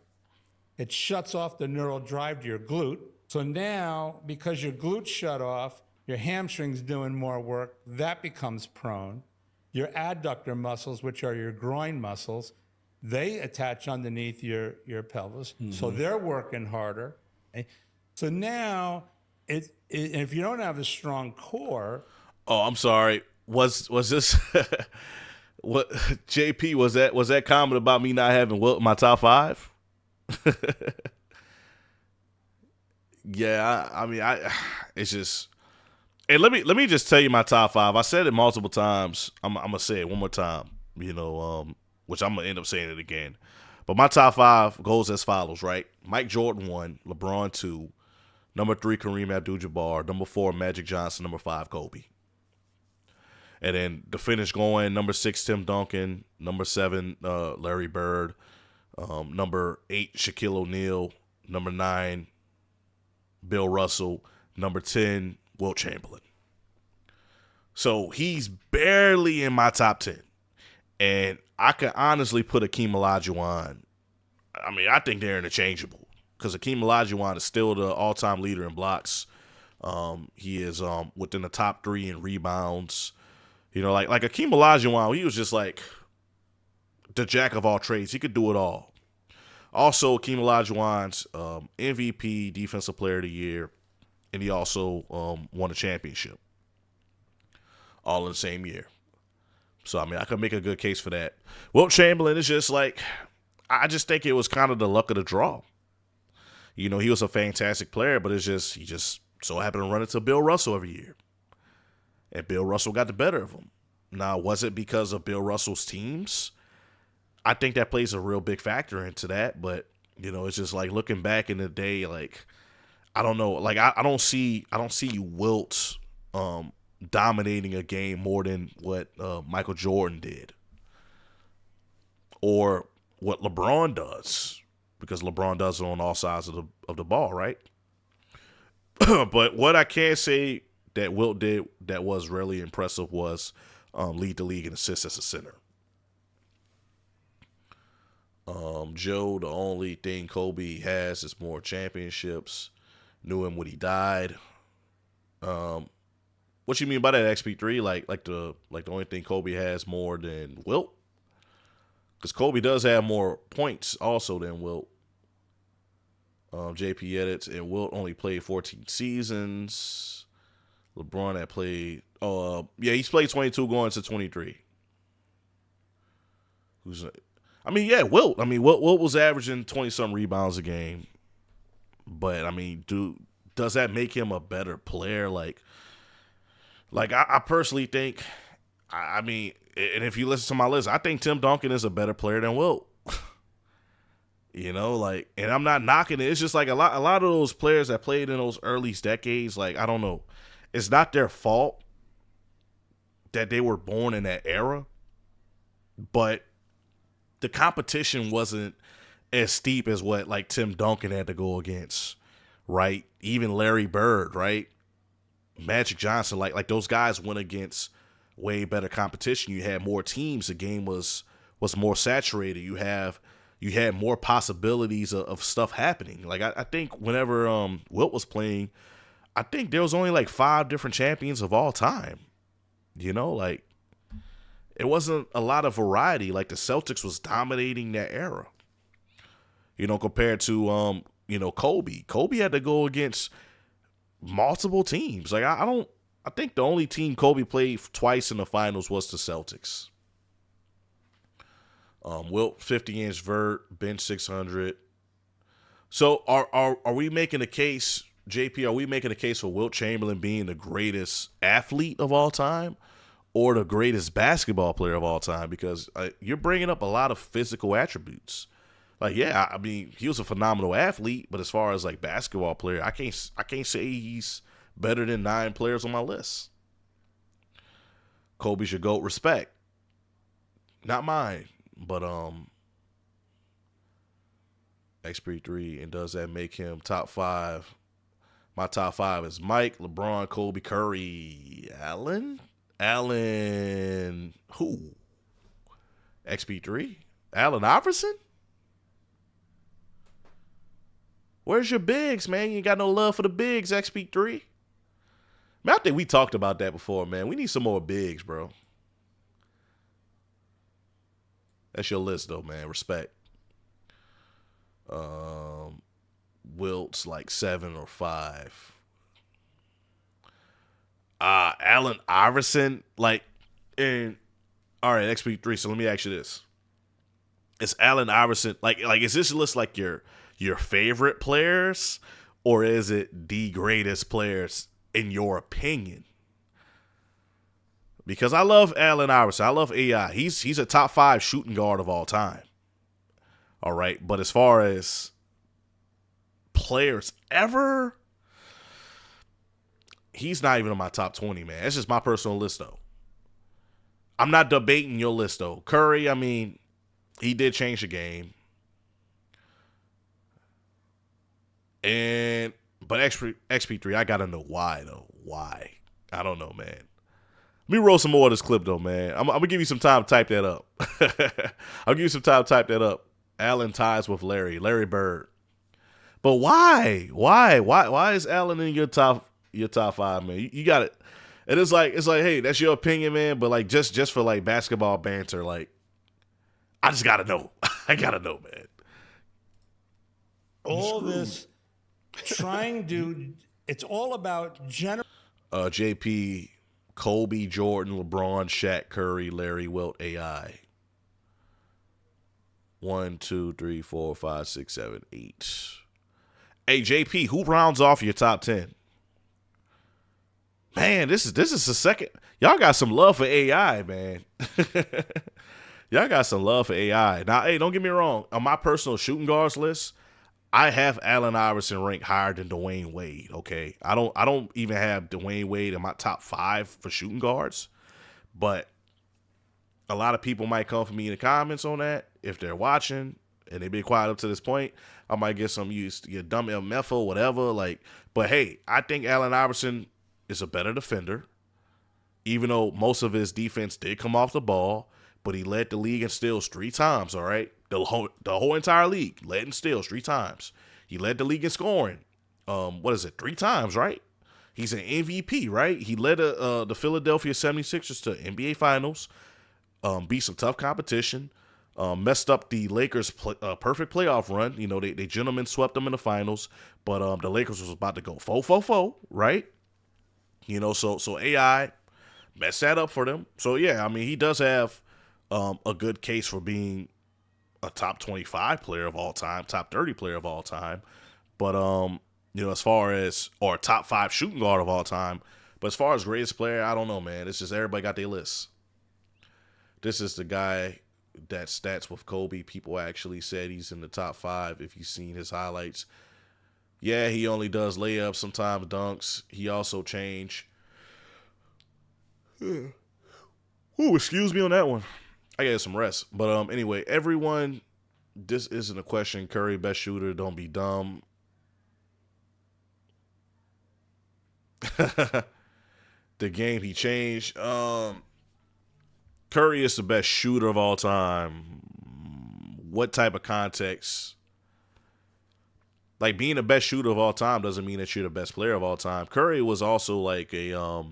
It shuts off the neural drive to your glute. So now, because your glutes shut off, your hamstring's doing more work, that becomes prone. Your adductor muscles, which are your groin muscles, they attach underneath your pelvis. So they're working harder. Okay? So now, if you don't have a strong core. Oh, I'm sorry. Was this what JP was that comment about me not having Wilt in my top 5? Yeah, I mean, it's just. And let me just tell you my top 5. I said it multiple times. I'm gonna say it one more time. Which I'm gonna end up saying it again. But my top 5 goes as follows, right? Mike Jordan 1, LeBron 2, number 3 Kareem Abdul-Jabbar, number 4 Magic Johnson, number 5 Kobe. And then the finish going, number 6 Tim Duncan, number 7 Larry Bird, number 8 Shaquille O'Neal, number 9 Bill Russell, number 10 Wilt Chamberlain. So he's barely in my top 10. And I can honestly put Akeem Olajuwon. I mean, I think they're interchangeable because Akeem Olajuwon is still the all-time leader in blocks. He is within the top 3 in rebounds. Like Akeem Olajuwon, he was just like the jack of all trades. He could do it all. Also, Akeem Olajuwon's MVP, Defensive Player of the Year, and he also won a championship all in the same year. So, I mean, I could make a good case for that. Wilt Chamberlain is just like, I just think it was kind of the luck of the draw. He was a fantastic player, but he just so happened to run into Bill Russell every year. And Bill Russell got the better of him. Now, was it because of Bill Russell's teams? I think that plays a real big factor into that, but, it's just like looking back in the day, like, I don't know. Like, I don't see Wilt dominating a game more than what Michael Jordan did or what LeBron does, because LeBron does it on all sides of the ball, right? But what I can say that Wilt did that was really impressive was lead the league in assists as a center. Joe, the only thing Kobe has is more championships. Knew him when he died. What you mean by that, XP3? Like the only thing Kobe has more than Wilt? Because Kobe does have more points also than Wilt. JP edits, and Wilt only played 14 seasons. LeBron had played, he's played 22 going to 23. Wilt was averaging 20-some rebounds a game. But, I mean, does that make him a better player? Like I personally think, I mean, and if you listen to my list, I think Tim Duncan is a better player than Wilt. And I'm not knocking it. It's just like a lot of those players that played in those early decades, like, I don't know. It's not their fault that they were born in that era, but the competition wasn't as steep as what, like, Tim Duncan had to go against, right? Even Larry Bird, right? Magic Johnson, like those guys went against way better competition. You had more teams. The game was more saturated. You had more possibilities of stuff happening. Like I think whenever Wilt was playing, I think there was only like 5 different champions of all time. Like it wasn't a lot of variety. Like the Celtics was dominating that era. Compared to Kobe. Kobe had to go against multiple teams. Like I think the only team Kobe played twice in the finals was the Celtics. Wilt 50-inch vert, bench 600. So are we making a case, JP? Are we making a case for Wilt Chamberlain being the greatest athlete of all time, or the greatest basketball player of all time? Because you're bringing up a lot of physical attributes. Like, yeah, I mean, he was a phenomenal athlete, but as far as like basketball player, I can't say he's better than 9 players on my list. Kobe's your GOAT, respect. Not mine, but XP3, and does that make him top 5? My top 5 is Mike, LeBron, Kobe, Curry, Allen, who? XP3, Allen Iverson. Where's your bigs, man? You ain't got no love for the bigs, XP3. Man, I think we talked about that before, man. We need some more bigs, bro. That's your list, though, man. Respect. Wilt's like 7 or 5. Allen Iverson, like, and all right, XP3. So let me ask you this: is Allen Iverson like is this list like your favorite players, or is it the greatest players in your opinion? Because I love Allen Iverson. I love AI. He's a top 5 shooting guard of all time. All right. But as far as players ever, he's not even on my top 20, man. That's just my personal list, though. I'm not debating your list, though. Curry, I mean, he did change the game. But XP3, I got to know why, though. Why? I don't know, man. Let me roll some more of this clip, though, man. I'm going to give you some time to type that up. I'll give you some time to type that up. Allen ties with Larry Bird. But why? Why is Allen in your top 5, man? You got it. And it's like, hey, that's your opinion, man. But like, just for like basketball banter, like, I just gotta know. I gotta know, man. All this trying to, it's all about general. JP, Kobe, Jordan, LeBron, Shaq, Curry, Larry, Wilt, AI. 1, 2, 3, 4, 5, 6, 7, 8. Hey, JP, who rounds off your top 10? Man, this is the second. Y'all got some love for AI, man. Y'all got some love for AI. Now, hey, don't get me wrong. On my personal shooting guards list, I have Allen Iverson ranked higher than Dwayne Wade. Okay, I don't even have Dwayne Wade in my top 5 for shooting guards. But a lot of people might come for me in the comments on that if they're watching and they've been quiet up to this point. I might get some used to get dumb MF or whatever. Like, but hey, I think Allen Iverson is a better defender, even though most of his defense did come off the ball. But he led the league in steals 3 times. All right, the whole entire league led in steals 3 times. He led the league in scoring. 3 times, right? He's an MVP, right? He led the Philadelphia 76ers to NBA Finals. Beat some tough competition. Messed up the Lakers' perfect playoff run. You know, they gentlemen swept them in the finals, but the Lakers was about to go 4-4-4, right? You know, so AI messed that up for them. So yeah, I mean, he does have a good case for being a top 25 player of all time, top 30 player of all time. But you know, as far as or top 5 shooting guard of all time, but as far as greatest player, I don't know, man. It's just everybody got their lists. This is the guy that stats with Kobe. People actually said he's in the top 5 if you've seen his highlights. Yeah, he only does layups, sometimes dunks. He also changed. Ooh, excuse me on that one. I got some rest. But anyway, everyone, this isn't a question. Curry, best shooter. Don't be dumb. The game he changed. Curry is the best shooter of all time. What type of context? Like, being the best shooter of all time doesn't mean that you're the best player of all time. Curry was also like a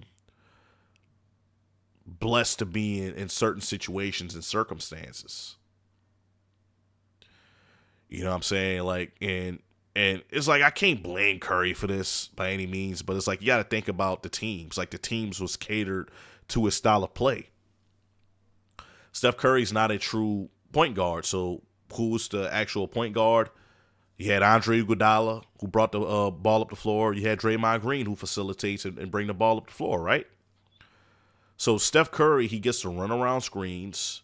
blessed to be in certain situations and circumstances. You know what I'm saying? Like, and it's like, I can't blame Curry for this by any means, but it's like, you got to think about the teams. Like, the teams was catered to his style of play. Steph Curry's not a true point guard, so who's the actual point guard? You had Andre Iguodala, who brought the ball up the floor. You had Draymond Green, who facilitates and bring the ball up the floor, right? So Steph Curry, he gets to run around screens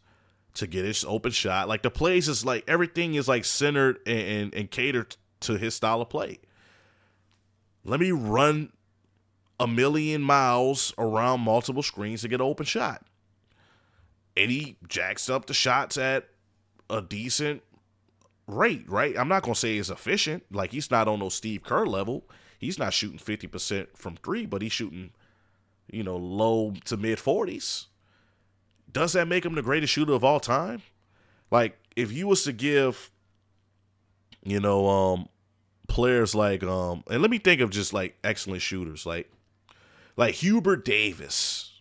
to get his open shot. Like, the plays is like, everything is like centered and catered to his style of play. Let me run a million miles around multiple screens to get an open shot. And he jacks up the shots at a decent rate, right? I'm not going to say he's efficient. Like, he's not on no Steve Kerr level. He's not shooting 50% from 3, but he's shooting, you know, low to mid 40s. Does that make him the greatest shooter of all time? Like, if you was to give, you know, players like and let me think of just like excellent shooters like Hubert Davis,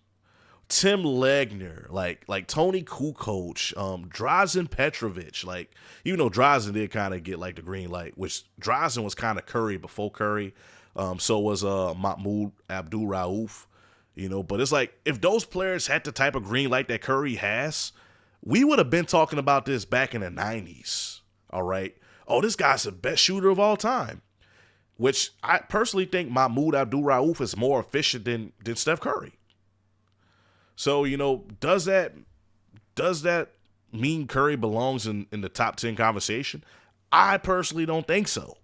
Tim Legner, like Tony Kukoc, Drazen Petrovic. Like, even though Drazen did kind of get like the green light, which Drazen was kind of Curry before Curry. So was Mahmoud Abdul Rauf, but it's like if those players had the type of green light that Curry has, we would have been talking about this back in the 90s. All right. Oh, this guy's the best shooter of all time, which I personally think Mahmoud Abdul Rauf is more efficient than Steph Curry. So, does that mean Curry belongs in the top 10 conversation? I personally don't think so.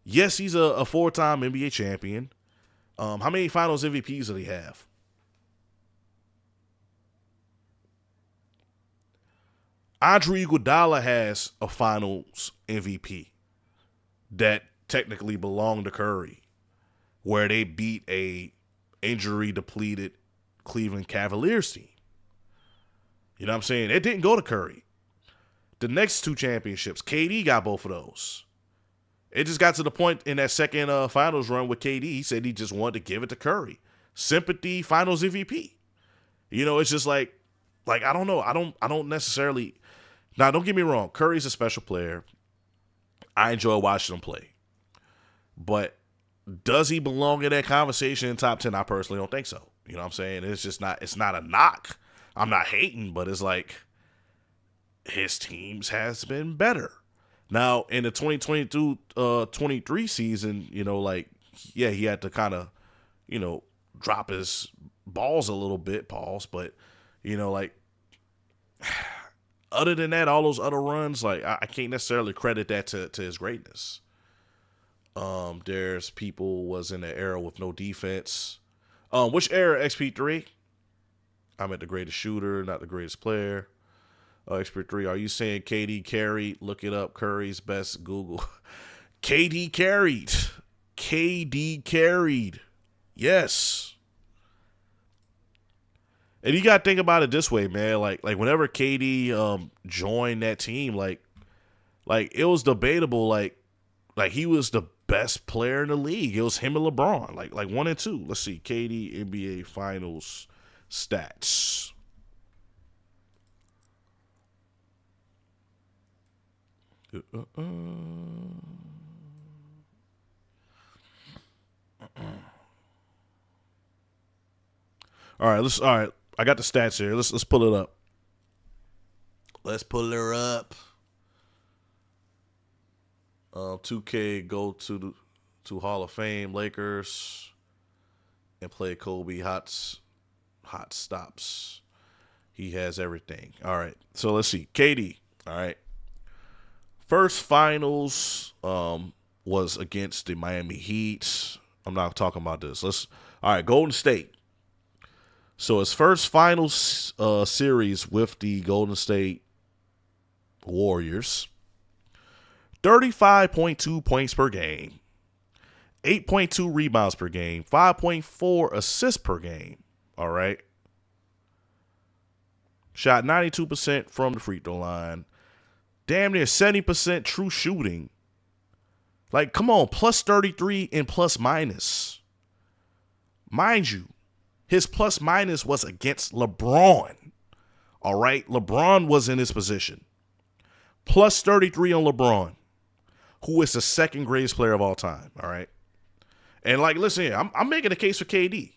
Yes, he's a 4-time NBA champion. How many finals MVPs did he have? Andre Iguodala has a finals MVP that technically belonged to Curry, where they beat a injury-depleted Cleveland Cavaliers team. You know what I'm saying? It didn't go to Curry. The next 2 championships, KD got both of those. It just got to the point in that second finals run with KD, he said he just wanted to give it to Curry. Sympathy, finals MVP. It's just like I don't know. I don't necessarily. Now, don't get me wrong. Curry's a special player. I enjoy watching him play. But does he belong in that conversation in top 10? I personally don't think so. You know what I'm saying? It's not a knock. I'm not hating, but it's like his teams has been better. Now, in the 2022-23 season, he had to kind of, drop his balls a little bit, but, other than that, all those other runs, I can't necessarily credit that to his greatness. There's people was in the era with no defense. Which era, XP3? I'm at the greatest shooter, not the greatest player. XP3, are you saying KD carried? Look it up. Curry's best. Google. KD carried. KD carried. Yes. And you gotta think about it this way, man. Like whenever KD joined that team, like it was debatable. Like he was the best player in the league. It was him and LeBron. Like 1 and 2. Let's see. KD NBA Finals stats. All right. I got the stats here. Let's pull it up. Let's pull her up. 2K go to Hall of Fame Lakers and play Kobe hot stops. He has everything. All right. So let's see. KD. All right. First finals was against the Miami Heat. I'm not talking about this. All right, Golden State. So his first finals series with the Golden State Warriors, 35.2 points per game, 8.2 rebounds per game, 5.4 assists per game. All right. Shot 92% from the free throw line. Damn near 70% true shooting. Like, come on, plus 33 in plus minus. Mind you, his plus minus was against LeBron. All right? LeBron was in his position. Plus 33 on LeBron, who is the second greatest player of all time. All right? And, listen here, I'm making a case for KD.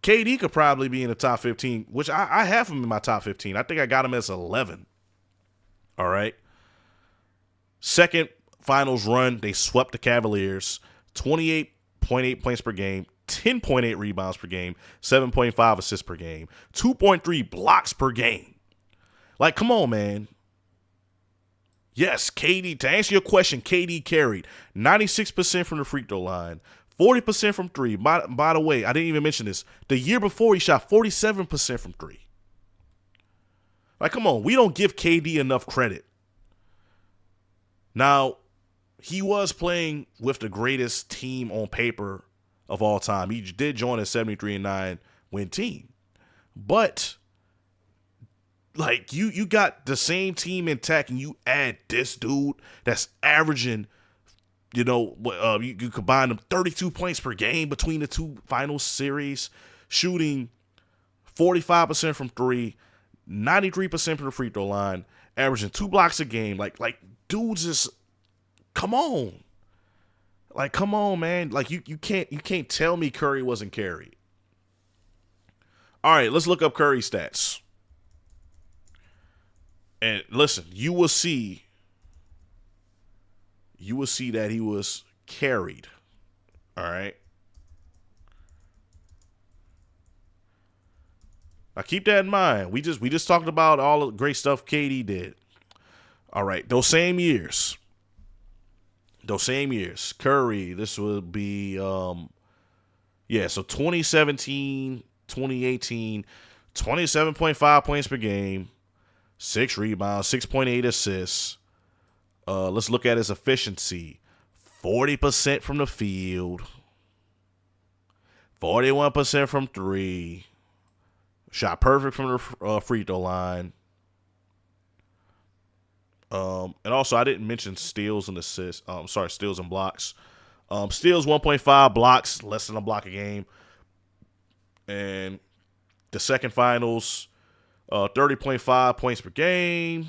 KD could probably be in the top 15, which I have him in my top 15. I think I got him as 11. All right. Second finals run, they swept the Cavaliers. 28.8 points per game, 10.8 rebounds per game, 7.5 assists per game, 2.3 blocks per game. Like, come on, man. Yes, KD, to answer your question, KD carried 96% from the free throw line, 40% from three. By the way, I didn't even mention this. The year before, he shot 47% from three. Like, come on, we don't give KD enough credit. Now, he was playing with the greatest team on paper of all time. He did join a 73-9 win team. But, you got the same team intact and you add this dude that's averaging You combine them 32 points per game between the two final series, shooting 45% from three, 93% from the free throw line, averaging 2 blocks a game. Like dudes just come on. Like, come on, man. Like you can't tell me Curry wasn't carried. All right, let's look up Curry stats. And listen, you will see that he was carried. All right. Now keep that in mind. We just talked about all the great stuff KD did. All right, those same years, Curry, this would be so 2017, 2018, 27.5 points per game, 6 rebounds, 6.8 assists. Let's look at his efficiency. 40% from the field, 41% from three. Shot perfect from the free throw line. And also, I didn't mention steals and assists. Steals and blocks. Steals 1.5, blocks less than a block a game. And the second finals, 30.5 points per game.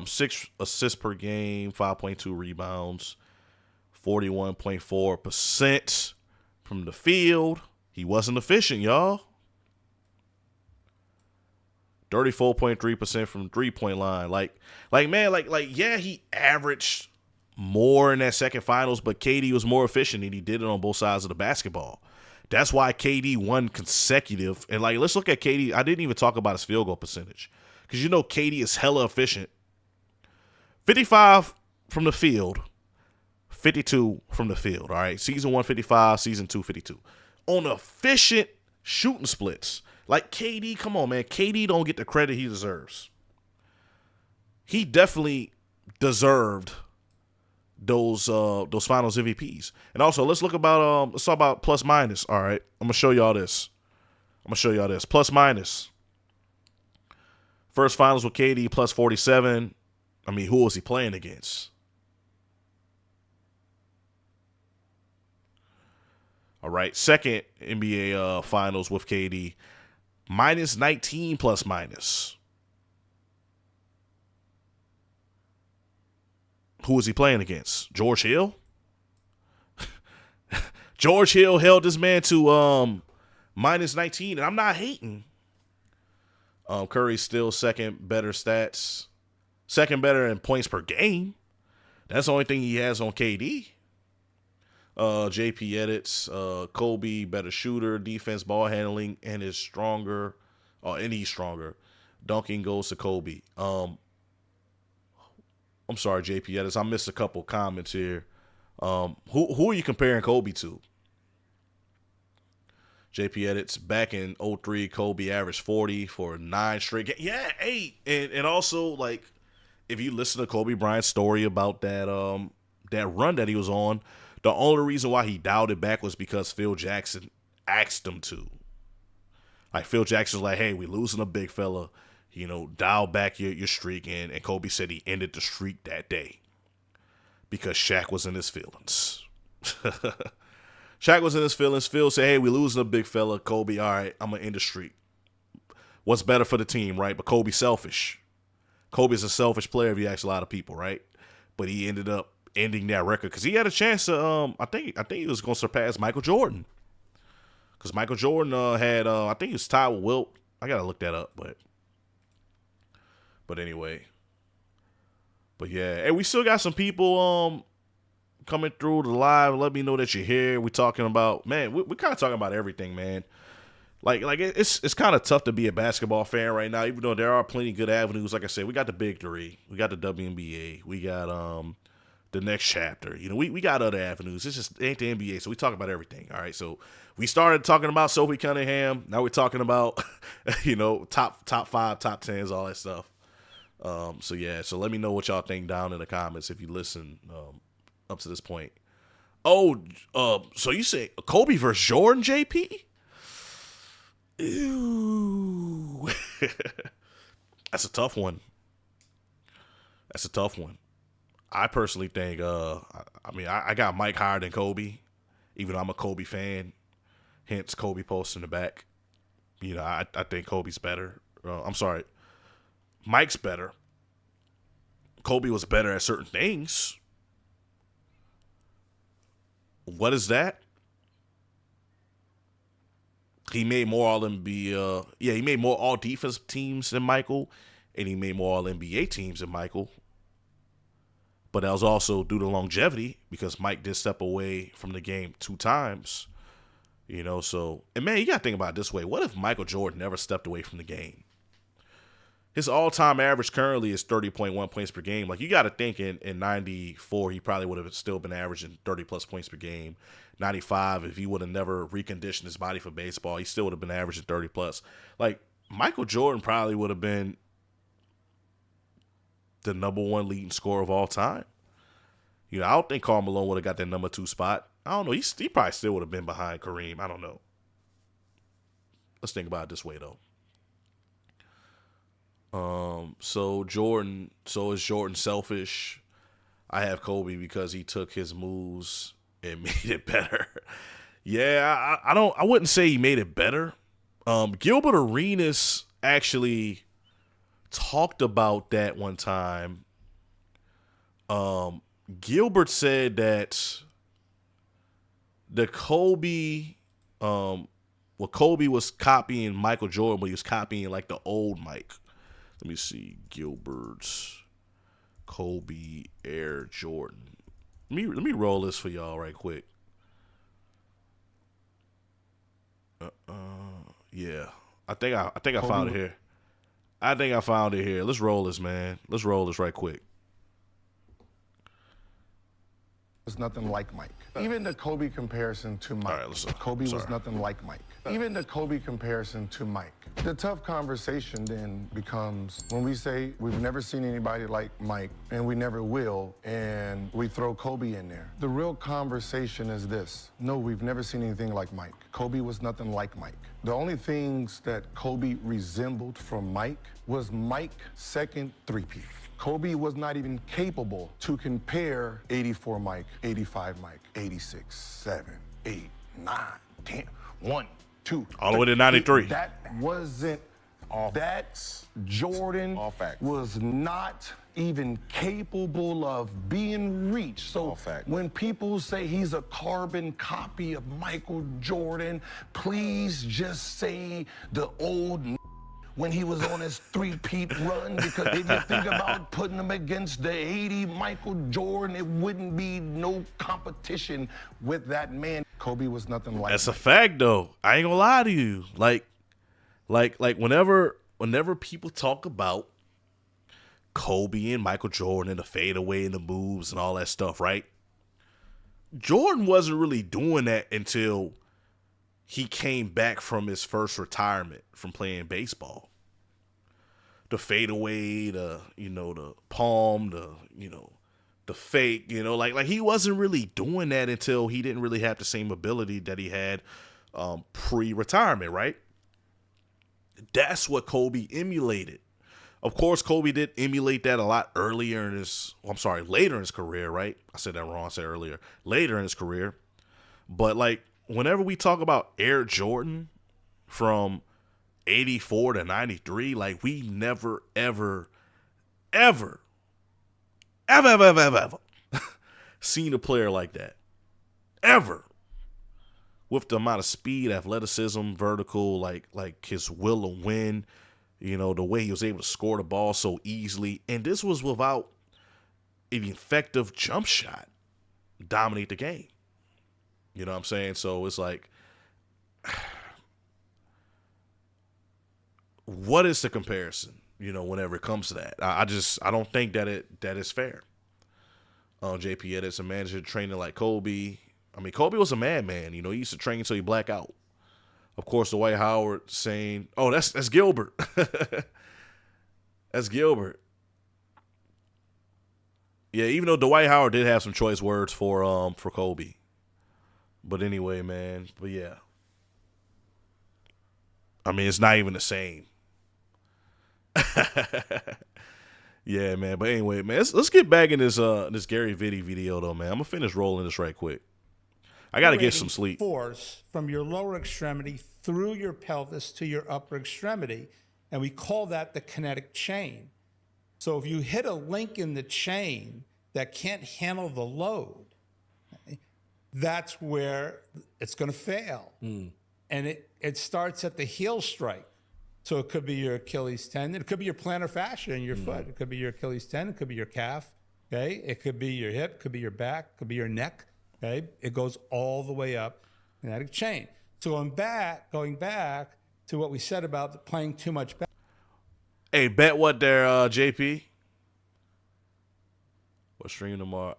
6 assists per game, 5.2 rebounds, 41.4% from the field. He wasn't efficient, y'all. 34.3% from 3-point line. Yeah, he averaged more in that second finals, but KD was more efficient and he did it on both sides of the basketball. That's why KD won consecutive. And let's look at KD. I didn't even talk about his field goal percentage because KD is hella efficient. 55 from the field, 52 from the field. All right, season 1 55, season 2 52. On efficient shooting splits. Like KD, come on, man. KD don't get the credit he deserves. He definitely deserved those finals MVPs. And also, let's talk about plus minus. All right, I'm gonna show y'all this. Plus minus. First finals with KD plus 47. I mean, who was he playing against? All right, second NBA finals with KD, minus 19 plus minus. Who was he playing against? George Hill? George Hill held this man to minus 19, and I'm not hating. Curry's still second better stats. Second better in points per game. That's the only thing he has on KD. JP edits. Kobe, better shooter, defense, ball handling, and is stronger. And he's stronger. Dunking goes to Kobe. I'm sorry, JP edits. I missed a couple comments here. Who are you comparing Kobe to? JP edits, back in 03, Kobe averaged 40 for 9 straight games. Yeah, 8. And also, if you listen to Kobe Bryant's story about that run that he was on, the only reason why he dialed it back was because Phil Jackson asked him to. Phil Jackson was like, hey, we losing a big fella. Dial back your streak. And Kobe said he ended the streak that day because Shaq was in his feelings. Shaq was in his feelings. Phil said, hey, we losing a big fella. Kobe, all right, I'm going to end the streak. What's better for the team, right? But Kobe's selfish. Kobe's a selfish player if you ask a lot of people, right? But he ended up ending that record because he had a chance to, I think he was going to surpass Michael Jordan. Because Michael Jordan had, I think he was tied with Wilt. I got to look that up, but anyway. But yeah, hey, we still got some people coming through the live. Let me know that you're here. We're talking about, man, we're kind of talking about everything, man. It's kind of tough to be a basketball fan right now, even though there are plenty of good avenues. Like I said, we got the big three. We got the WNBA. We got the next chapter. We got other avenues. It's just ain't the NBA, so we talk about everything. All right, so we started talking about Sophie Cunningham. Now we're talking about, top 5, top 10s, all that stuff. So let me know what y'all think down in the comments if you listen up to this point. So you say Kobe versus Jordan, JP? Ooh. That's a tough one. I personally think, I got Mike higher than Kobe, even though I'm a Kobe fan. Hence, Kobe posts in the back. I think Kobe's better. I'm sorry, Mike's better. Kobe was better at certain things. What is that? He made more All-NBA. He made more All-Defense teams than Michael, and he made more All-NBA teams than Michael. But that was also due to longevity because Mike did step away from the game 2 times. So, and man, you got to think about it this way. What if Michael Jordan never stepped away from the game? His all-time average currently is 30.1 points per game. Like, you got to think in 94, he probably would have still been averaging 30-plus points per game. 95, if he would have never reconditioned his body for baseball, he still would have been averaging 30-plus. Like, Michael Jordan probably would have been the #1 leading scorer of all time. I don't think Karl Malone would have got that #2 spot. I don't know. He probably still would have been behind Kareem. I don't know. Let's think about it this way, though. So is Jordan selfish? I have Kobe because he took his moves and made it better. Yeah, I wouldn't say he made it better. Gilbert Arenas actually talked about that one time. Gilbert said that the Kobe was copying Michael Jordan, but he was copying like the old Mike. Let me see, Gilbert's Kobe Air Jordan. Let me roll this for y'all right quick. Yeah, I think I found it here. I think I found it here. Let's roll this, man. Let's roll this right quick. Was nothing like Mike. Even the Kobe comparison to Mike. All right, listen. Kobe was nothing like Mike. Even the Kobe comparison to Mike. The tough conversation then becomes when we say we've never seen anybody like Mike and we never will, and we throw Kobe in there. The real conversation is this. No, we've never seen anything like Mike. Kobe was nothing like Mike. The only things that Kobe resembled from Mike was Mike's second three-peat. Kobe was not even capable to compare 84 Mike, 85 Mike, 86, 7, 8, 9, 10, 1, 2. All the way to 93. That wasn't all. That Jordan was not even capable of being reached. So when people say he's a carbon copy of Michael Jordan, please just say the old when he was on his three-peat run, because if you think about putting him against the 80 Michael Jordan, it wouldn't be no competition with that man. Kobe was nothing like That's Mike. a fact, though. I ain't gonna lie to you. Like whenever people talk about Kobe and Michael Jordan and the fadeaway and the moves and all that stuff, right? Jordan wasn't really doing that until he came back from his first retirement from playing baseball. The fadeaway, the palm, the fake, like he wasn't really doing that until he didn't really have the same ability that he had pre-retirement, right? That's what Kobe emulated. Of course, Kobe did emulate that a lot later in his career, right? I said that wrong. I said earlier. Later in his career. But like, whenever we talk about Air Jordan from 84 to 93, like we never, ever seen a player like that. Ever. With the amount of speed, athleticism, vertical, like his will to win, the way he was able to score the ball so easily. And this was without an effective jump shot. Dominate the game. You know what I'm saying? So it's like, what is the comparison? Whenever it comes to that, I don't think that is fair. JP Edits, a manager training like Kobe. I mean, Kobe was a madman. He used to train until he black out. Of course, Dwight Howard saying, "Oh, that's Gilbert." That's Gilbert. Yeah, even though Dwight Howard did have some choice words for Kobe. But anyway, man. But yeah. I mean, it's not even the same. Yeah, man. But anyway, man, let's get back in this Gary Vitti video though, man. I'm gonna finish rolling this right quick. I gotta get some sleep. Force from your lower extremity through your pelvis to your upper extremity, and we call that the kinetic chain. So if you hit a link in the chain that can't handle the load, okay, that's where it's going to fail. And it starts at the heel strike. So it could be your Achilles tendon. It could be your plantar fascia in your foot. It could be your Achilles tendon. It could be your calf. Okay. It could be your hip. It could be your back. It could be your neck. Okay. It goes all the way up kinetic chain. So going back to what we said about playing too much basketball. Hey, bet what there, JP? What stream tomorrow?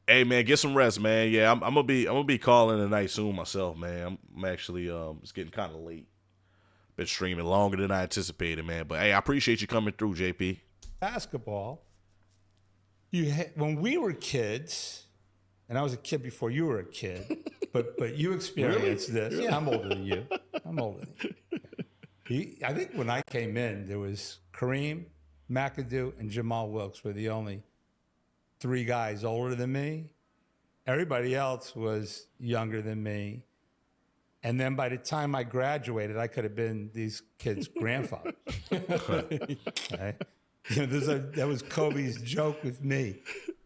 Hey man, get some rest, man. Yeah, I'm gonna be calling tonight soon myself, man. I'm actually it's getting kind of late. Been streaming longer than I anticipated, man. But hey, I appreciate you coming through, JP. Basketball. When we were kids, and I was a kid before you were a kid, but you experienced this. Yeah, I'm older than you. I think when I came in, there was Kareem, McAdoo, and Jamal Wilkes were the only 3 guys older than me. Everybody else was younger than me. And then by the time I graduated, I could have been these kids' grandfather. Okay? That was Kobe's joke with me,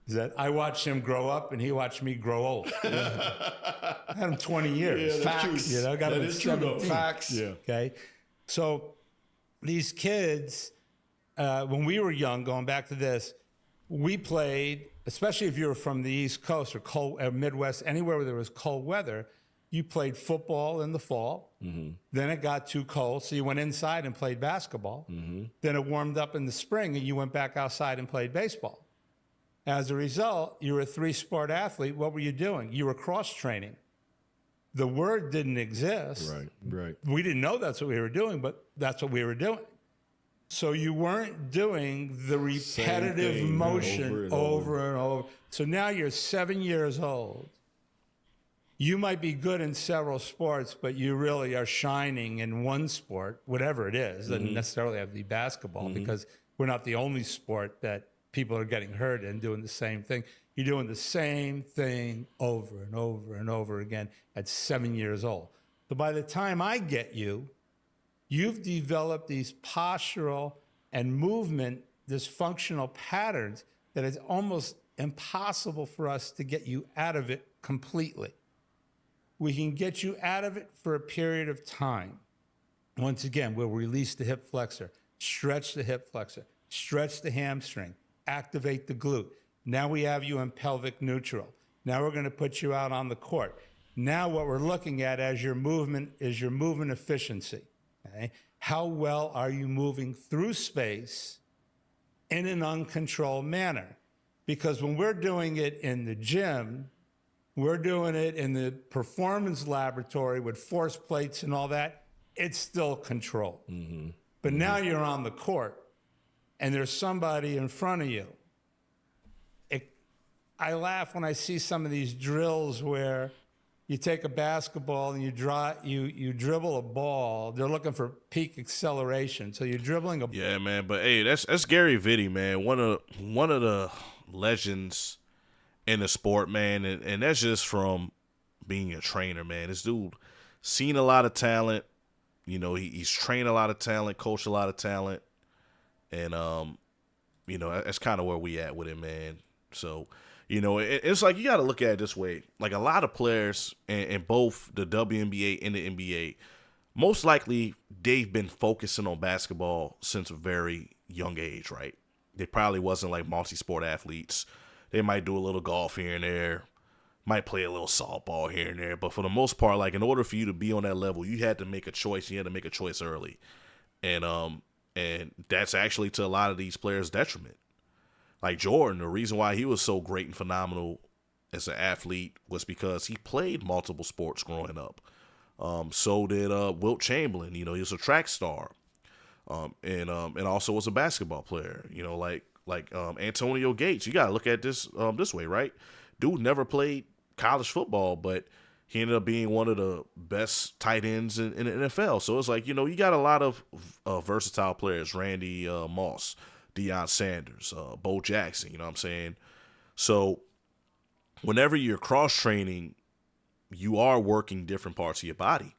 is that I watched him grow up and he watched me grow old. I had him 20 years. Yeah, Facts. True. Got him that at is true, 17. Facts. Yeah. Okay. So these kids, when we were young, going back to this, we played, especially if you were from the East Coast or cold, Midwest, anywhere where there was cold weather, you played football in the fall. Then it got too cold, so you went inside and played basketball. Then it warmed up in the spring, and you went back outside and played baseball. As a result, you were a 3-sport athlete. What were you doing? You were cross-training. The word didn't exist. Right. We didn't know that's what we were doing, but that's what we were doing. So you weren't doing the repetitive motion over and over. So now you're 7 years old. You might be good in several sports, but you really are shining in one sport, whatever it is. It doesn't necessarily have to be basketball, because we're not the only sport that people are getting hurt in doing the same thing. You're doing the same thing over and over and over again at 7 years old. So by the time I get you, you've developed these postural and movement dysfunctional patterns that it's almost impossible for us to get you out of it completely. We can get you out of it for a period of time. Once again, we'll release the hip flexor, stretch the hip flexor, stretch the hamstring, activate the glute. Now we have you in pelvic neutral. Now we're going to put you out on the court. Now what we're looking at as your movement is your movement efficiency. Okay? How well are you moving through space in an uncontrolled manner? Because when we're doing it in the gym, we're doing it in the performance laboratory with force plates and all that, it's still controlled. But now you're on the court and there's somebody in front of you. I laugh when I see some of these drills where you take a basketball and you dribble a ball. They're looking for peak acceleration. So you're dribbling a ball. Yeah, man. But hey, that's Gary Vitti, man. One of the legends in the sport, man. And that's just from being a trainer, man. This dude seen a lot of talent. You know, he's trained a lot of talent, coached a lot of talent. And you know, that's kind of where we at with him, man. So, you know, it's like you got to look at it this way. Like a lot of players in both the WNBA and the NBA, most likely they've been focusing on basketball since a very young age, right? They probably wasn't like multi-sport athletes. They might do a little golf here and there, might play a little softball here and there. But for the most part, like in order for you to be on that level, you had to make a choice. You had to make a choice early. And that's actually to a lot of these players' detriment. Like Jordan, the reason why he was so great and phenomenal as an athlete was because he played multiple sports growing up. So did Wilt Chamberlain. You know, he was a track star, and also was a basketball player. You know, like Antonio Gates. You got to look at this this way, right? Dude never played college football, but he ended up being one of the best tight ends in the NFL. So it's like, you know, you got a lot of versatile players. Randy Moss, Deion Sanders, Bo Jackson, you know what I'm saying? So whenever you're cross-training, you are working different parts of your body.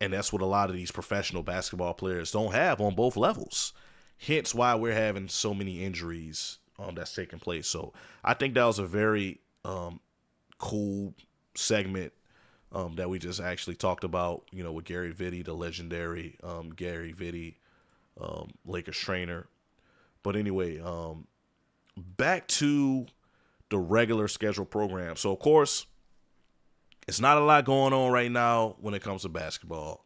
And that's what a lot of these professional basketball players don't have on both levels. Hence why we're having so many injuries that's taking place. So I think that was a very cool segment that we just actually talked about, you know, with Gary Vitti, the legendary Gary Vitti, Lakers trainer. But anyway, back to the regular schedule program. So, of course, it's not a lot going on right now when it comes to basketball.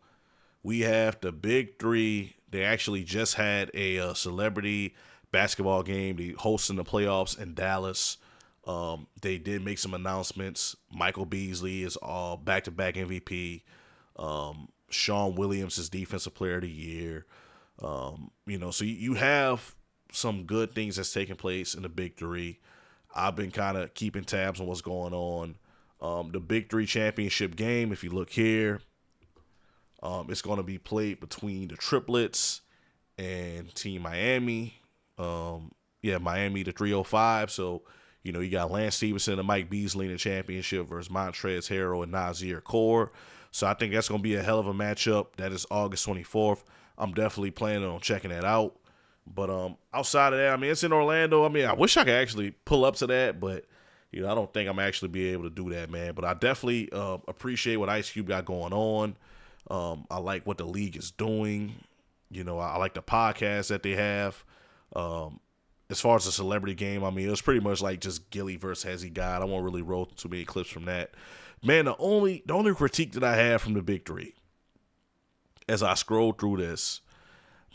We have the big three. They actually just had a celebrity basketball game. They hosting the playoffs in Dallas. They did make some announcements. Michael Beasley is all back-to-back MVP. Sean Williams is Defensive Player of the Year. You know, so you have some good things that's taking place in the big three. I've been kind of keeping tabs on what's going on. The Big Three championship game, if you look here, it's going to be played between the Triplets and Team Miami. Miami, the 305. So, you know, you got Lance Stevenson and Mike Beasley in the championship versus Montrezl Harrell and Nazir Kaur. So I think that's going to be a hell of a matchup. That is August 24th. I'm definitely planning on checking that out. But outside of that, I mean, it's in Orlando. I mean, I wish I could actually pull up to that, but you know, I don't think I'm actually be able to do that, man. But I definitely appreciate what Ice Cube got going on. I like what the league is doing. You know, I like the podcast that they have. As far as the celebrity game, I mean, it was pretty much like just Giddey versus Hezzy God. I won't really roll too many clips from that. Man, the only critique that I have from the Big Three as I scroll through this,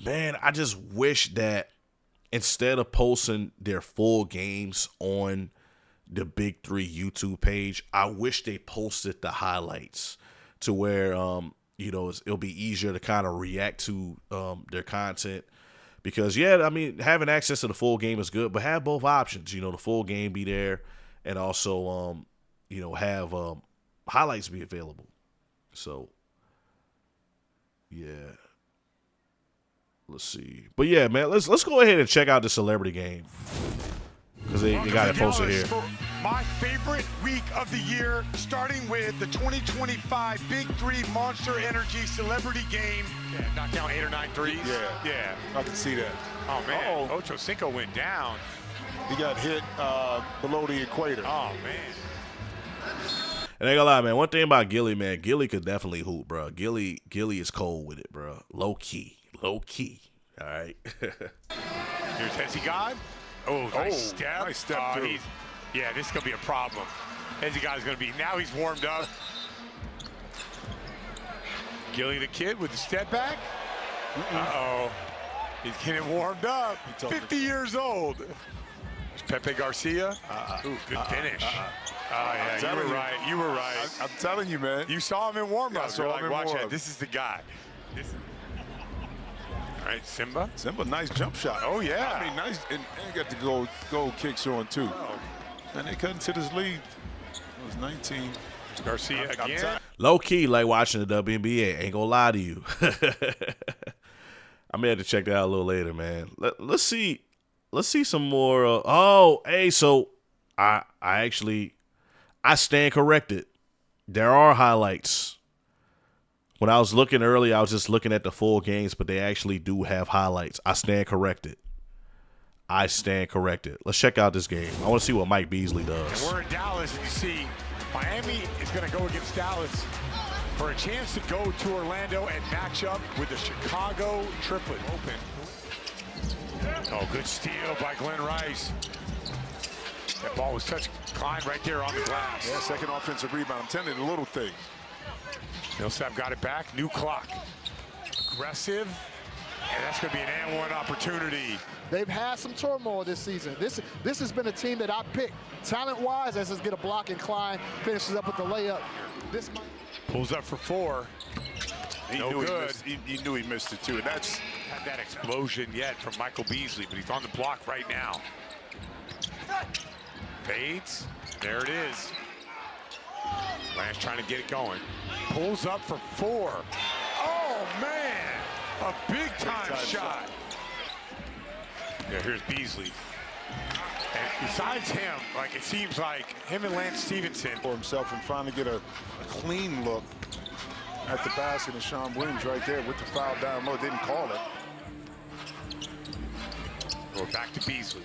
man, I just wish that instead of posting their full games on the Big Three YouTube page, I wish they posted the highlights to where, you know, it'll be easier to kind of react to their content. Because, yeah, I mean, having access to the full game is good, but have both options. You know, the full game be there and also, you know, have highlights be available. So, yeah. Let's see. But, yeah, man, let's go ahead and check out the celebrity game. Because they got it posted here. My favorite week of the year, starting with the 2025 Big Three Monster Energy Celebrity Game. Yeah, knocked down 8 or 9 threes. Yeah. I can see that. Oh, man. Ocho Cinco went down. He got hit below the equator. Oh, man. And I ain't gonna lie, man, one thing about Giddey, man, Giddey could definitely hoop, bro. Giddey is cold with it, bro. Low key. All right. Here's Hezzy God. Oh, nice step. Nice step, too. Yeah, this is going to be a problem. Hezzy God's going to be, now he's warmed up. Giddey the kid with the step back. Uh-oh. He's getting warmed up. 50 years old. It's Pepe Garcia. Ooh, good finish. Yeah, you were right. I'm telling you, man. You saw him in warm-up. Yeah, You're like, watch it. This is the guy. All right, Simba, nice jump shot. Oh, yeah. I mean, nice. And got the goal kicks on, too. Oh. And they cut into this lead. It was 19. Garcia again. Low key, like watching the WNBA. Ain't gonna lie to you. I may have to check that out a little later, man. Let's see some more. So I stand corrected. There are highlights. When I was looking earlier, I was just looking at the full games, but they actually do have highlights. I stand corrected. Let's check out this game. I want to see what Mike Beasley does. And we're in Dallas, and you see Miami is going to go against Dallas for a chance to go to Orlando and match up with the Chicago triplet. Oh, good steal by Glenn Rice. That ball was touched Klein right there on the glass. Yeah, second offensive rebound. I'm telling you, the little things. Millsap got it back. New clock. Aggressive. And that's going to be an and one opportunity. They've had some turmoil this season. This has been a team that I picked talent-wise. As get a block and Klein finishes up with the layup. Pulls up for 4. He knew he missed it too. And that's had that explosion yet from Michael Beasley, but he's on the block right now. Fades. There it is. Lance trying to get it going. Pulls up for 4. Oh, man. A big-time shot. Yeah, here's Beasley. And besides him, like it seems like him and Lance Stevenson For himself and finally get a clean look at the basket, and Sean Williams right there with the foul down low, didn't call it. Go back to Beasley.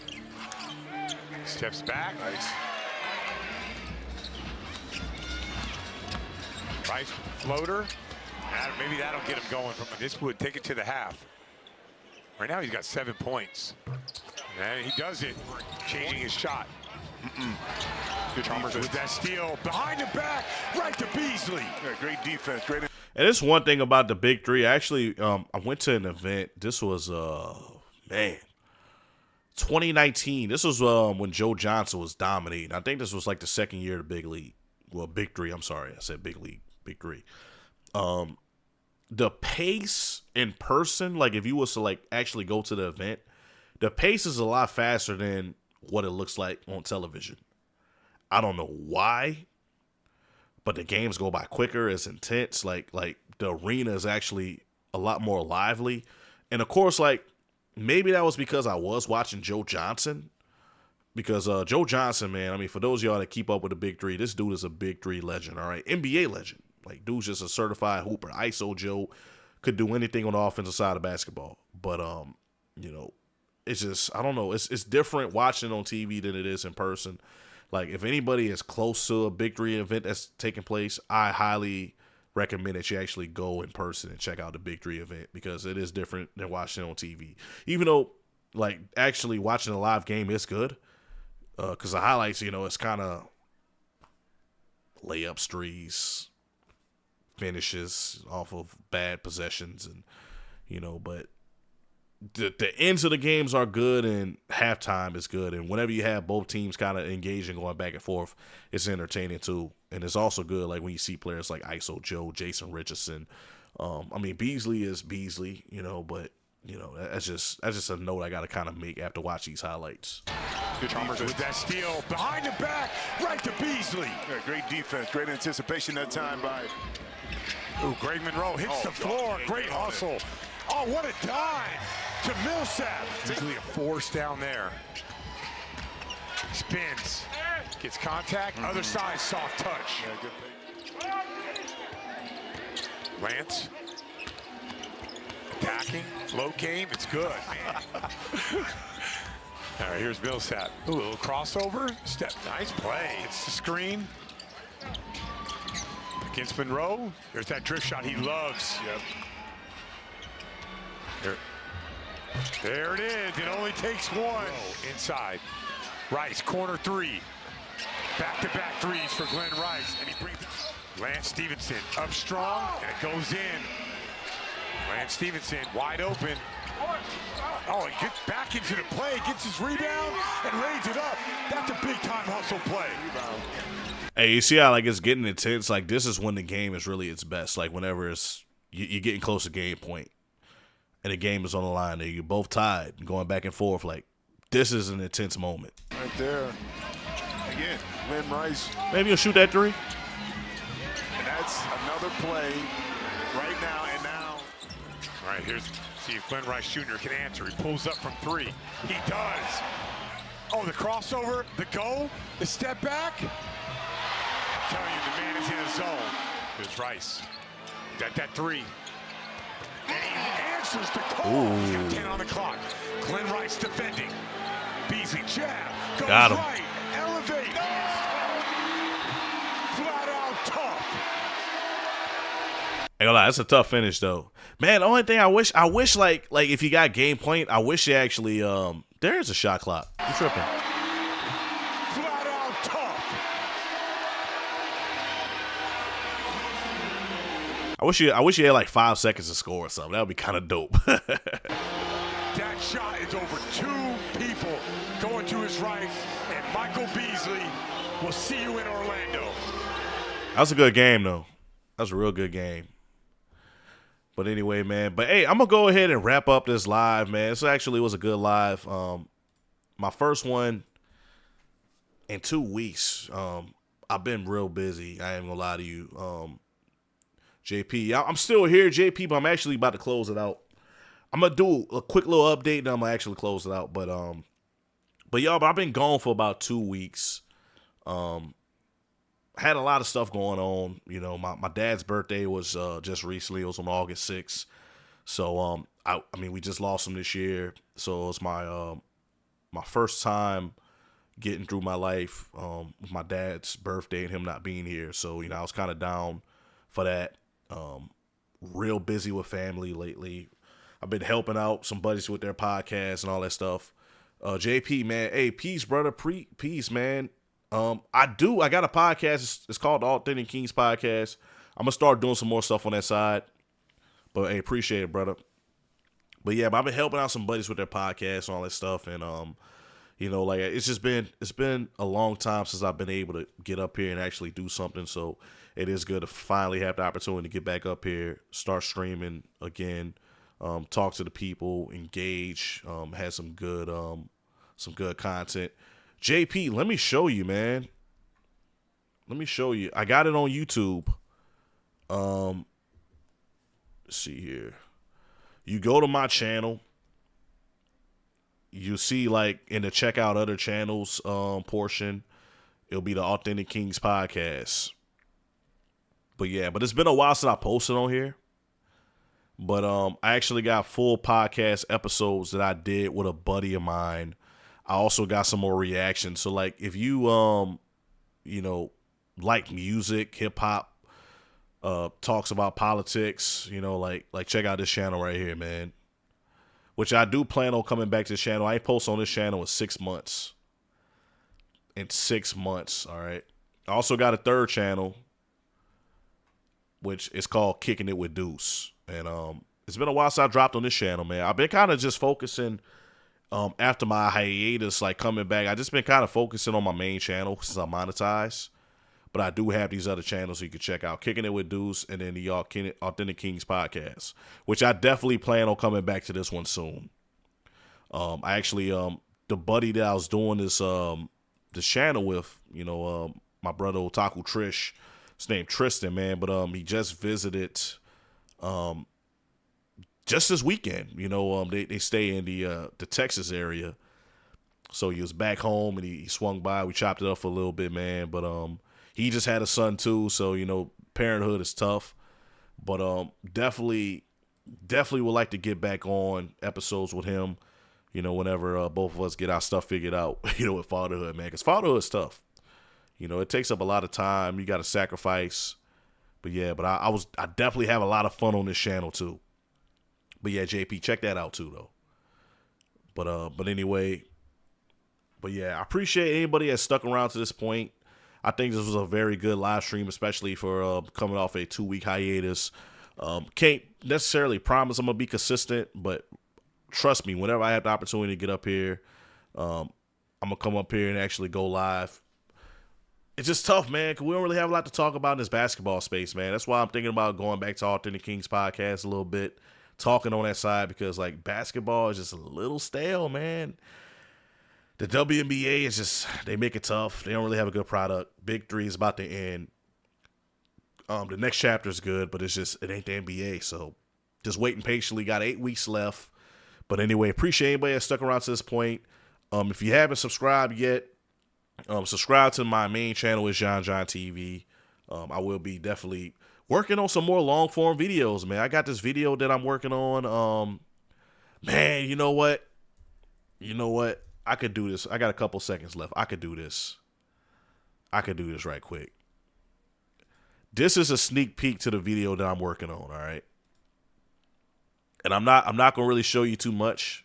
Steps back. Nice. Rice with the floater. Maybe that'll get him going from this would take it to the half. Right now he's got 7 points. And he does it, changing his shot. Good Chalmers with that steal. Behind the back, right to Beasley. Yeah, great defense. Great. And it's one thing about the Big Three. Actually, I went to an event. This was, 2019. This was when Joe Johnson was dominating. I think this was like the second year of the Big League. Well, Big Three. I'm sorry. I said Big League. Big Three. The pace in person, like if you was to like actually go to the event, the pace is a lot faster than what it looks like on television. I don't know why, but the games go by quicker. It's intense. Like the arena is actually a lot more lively. And of course, like maybe that was because I was watching Joe Johnson. Because Joe Johnson, man, I mean, for those of y'all that keep up with the Big Three, this dude is a Big Three legend, all right? NBA legend. Like, dude's just a certified hooper. ISO Joe could do anything on the offensive side of basketball. But, you know, it's just, I don't know. It's different watching on TV than it is in person. Like, if anybody is close to a Big Three event that's taking place, I highly recommend that you actually go in person and check out the Big Three event because it is different than watching it on TV. Even though, like, actually watching a live game is good. Because the highlights, you know, it's kind of layups, threes, finishes off of bad possessions, and you know, but the ends of the games are good, and halftime is good, and whenever you have both teams kind of engaging, going back and forth, it's entertaining too, and it's also good like when you see players like ISO Joe, Jason Richardson. I mean, Beasley is Beasley, you know, but you know, that's just a note I got to kind of make after watch these highlights. Good Chalmers with that steal. Behind the back, right to Beasley. Yeah, great defense. Great anticipation that time by. Ooh, Greg Monroe hits the floor. Great hustle. Oh, what a dive to Millsap. Usually a force down there. Spins. Gets contact. Other side, soft touch. Yeah, good. Lance. Attacking. Float game. It's good. All right, here's Millsap. Ooh, a little crossover. Step. Nice play. It's the screen. Against Monroe. There's that drift shot he loves. Yep. There it is. It only takes one. Inside. Rice, corner three. Back-to-back threes for Glenn Rice. And he brings it. Lance Stevenson up strong, and it goes in. Lance Stevenson wide open. Oh, he gets back into the play, gets his rebound, and lays it up. That's a big-time hustle play. Hey, you see how like it's getting intense? Like this is when the game is really its best. Like whenever it's you're getting close to game point, and the game is on the line, and you're both tied, going back and forth. Like this is an intense moment. Right there. Again, Glenn Rice. Maybe you'll shoot that three. And that's another play right now. And now. All right, here's see if Glenn Rice Jr. can answer. He pulls up from three. He does. Oh, the crossover, the go, the step back. I'm telling you, the man is in his zone. Here's Rice. Got that three. And he answers the call. He's got 10 on the clock. Glenn Rice defending. Beasley jab. Goes got him. Right. Elevate. Flat out tough. I ain't gonna lie, that's a tough finish though. Man, the only thing I wish like if you got game point, I wish you actually there is a shot clock. You tripping. Flat out tough. I wish you had like 5 seconds to score or something. That would be kind of dope. That shot is over two people going to his right, and Michael Beasley will see you in Orlando. That was a good game though. That was a real good game. But anyway, man. But hey, I'm gonna go ahead and wrap up this live, man. This actually was a good live. My first one in 2 weeks. I've been real busy. I ain't gonna lie to you. JP, I'm still here, JP, but I'm actually about to close it out. I'm gonna do a quick little update, and I'm gonna actually close it out. But y'all, I've been gone for about 2 weeks. Had a lot of stuff going on. You know, my dad's birthday was just recently. It was on August 6th. So I mean, we just lost him this year. So it was my first time getting through my life with my dad's birthday and him not being here. So, you know, I was kind of down for that. Real busy with family lately. I've been helping out some buddies with their podcasts and all that stuff. JP, man, hey, peace, brother, peace, man. I got a podcast. It's called the Authentic Kings Podcast. I'm gonna start doing some more stuff on that side. But hey, appreciate it, brother. But yeah, I've been helping out some buddies with their podcasts and all that stuff, and you know, like it's been a long time since I've been able to get up here and actually do something. So it is good to finally have the opportunity to get back up here, start streaming again, talk to the people, engage, have some good content. JP, let me show you, man. Let me show you. I got it on YouTube. Let's see here. You go to my channel. You see, like, in the check out other channels portion, it'll be the Authentic Kings Podcast. But yeah, but it's been a while since I posted on here. But I actually got full podcast episodes that I did with a buddy of mine. I also got some more reactions. So, like, if you, you know, like music, hip hop, talks about politics, you know, like check out this channel right here, man. Which I do plan on coming back to this channel. I ain't posted on this channel in 6 months. In 6 months, all right. I also got a third channel, which is called Kicking It with Deuce. And it's been a while since I dropped on this channel, man. I've been kind of just focusing after my hiatus, like coming back. I just been kind of focusing on my main channel since I monetized. But I do have these other channels so you can check out. Kicking It with Deuce and then the Authentic Kings Podcast, which I definitely plan on coming back to this one soon. I actually, the buddy that I was doing this channel with, you know, my brother Otaku Trish, his name Tristan, man, but he just visited just this weekend. You know, they stay in the Texas area. So he was back home and he swung by. We chopped it up for a little bit, man, but he just had a son too, so, you know, parenthood is tough. But definitely would like to get back on episodes with him, you know, whenever both of us get our stuff figured out, you know, with fatherhood, man. Because fatherhood is tough. You know, it takes up a lot of time. You got to sacrifice. But yeah, but I definitely have a lot of fun on this channel too. But yeah, JP, check that out too, though. But anyway, but yeah, I appreciate anybody that stuck around to this point. I think this was a very good live stream, especially for coming off a 2-week hiatus. Can't necessarily promise I'm going to be consistent, but trust me, whenever I have the opportunity to get up here, I'm going to come up here and actually go live. It's just tough, man, because we don't really have a lot to talk about in this basketball space, man. That's why I'm thinking about going back to Authentic Kings Podcast a little bit, talking on that side, because, like, basketball is just a little stale, man. The WNBA is just, they make it tough. They don't really have a good product. Big Three is about to end. The next chapter is good, but it's just, it ain't the NBA. So just waiting patiently. Got 8 weeks left. But anyway, appreciate anybody that stuck around to this point. If you haven't subscribed yet, subscribe to my main channel, ITSJONJONTV. I will be definitely working on some more long form videos, man. I got this video that I'm working on. Man, you know what? I could do this. I got a couple seconds left. I could do this. Right quick. This is a sneak peek to the video that I'm working on, all right? And I'm not going to really show you too much.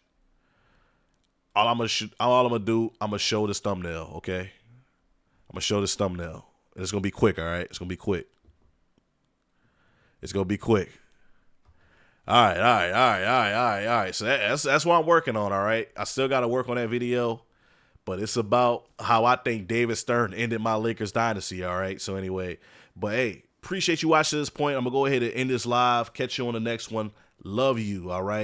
All I'm going to do, I'm going to show this thumbnail, okay? I'm going to show this thumbnail. It's going to be quick, all right? It's going to be quick. All right. So that's what I'm working on, all right? I still got to work on that video, but it's about how I think David Stern ended my Lakers dynasty, all right? So anyway, but hey, appreciate you watching this point. I'm going to go ahead and end this live. Catch you on the next one. Love you, all right?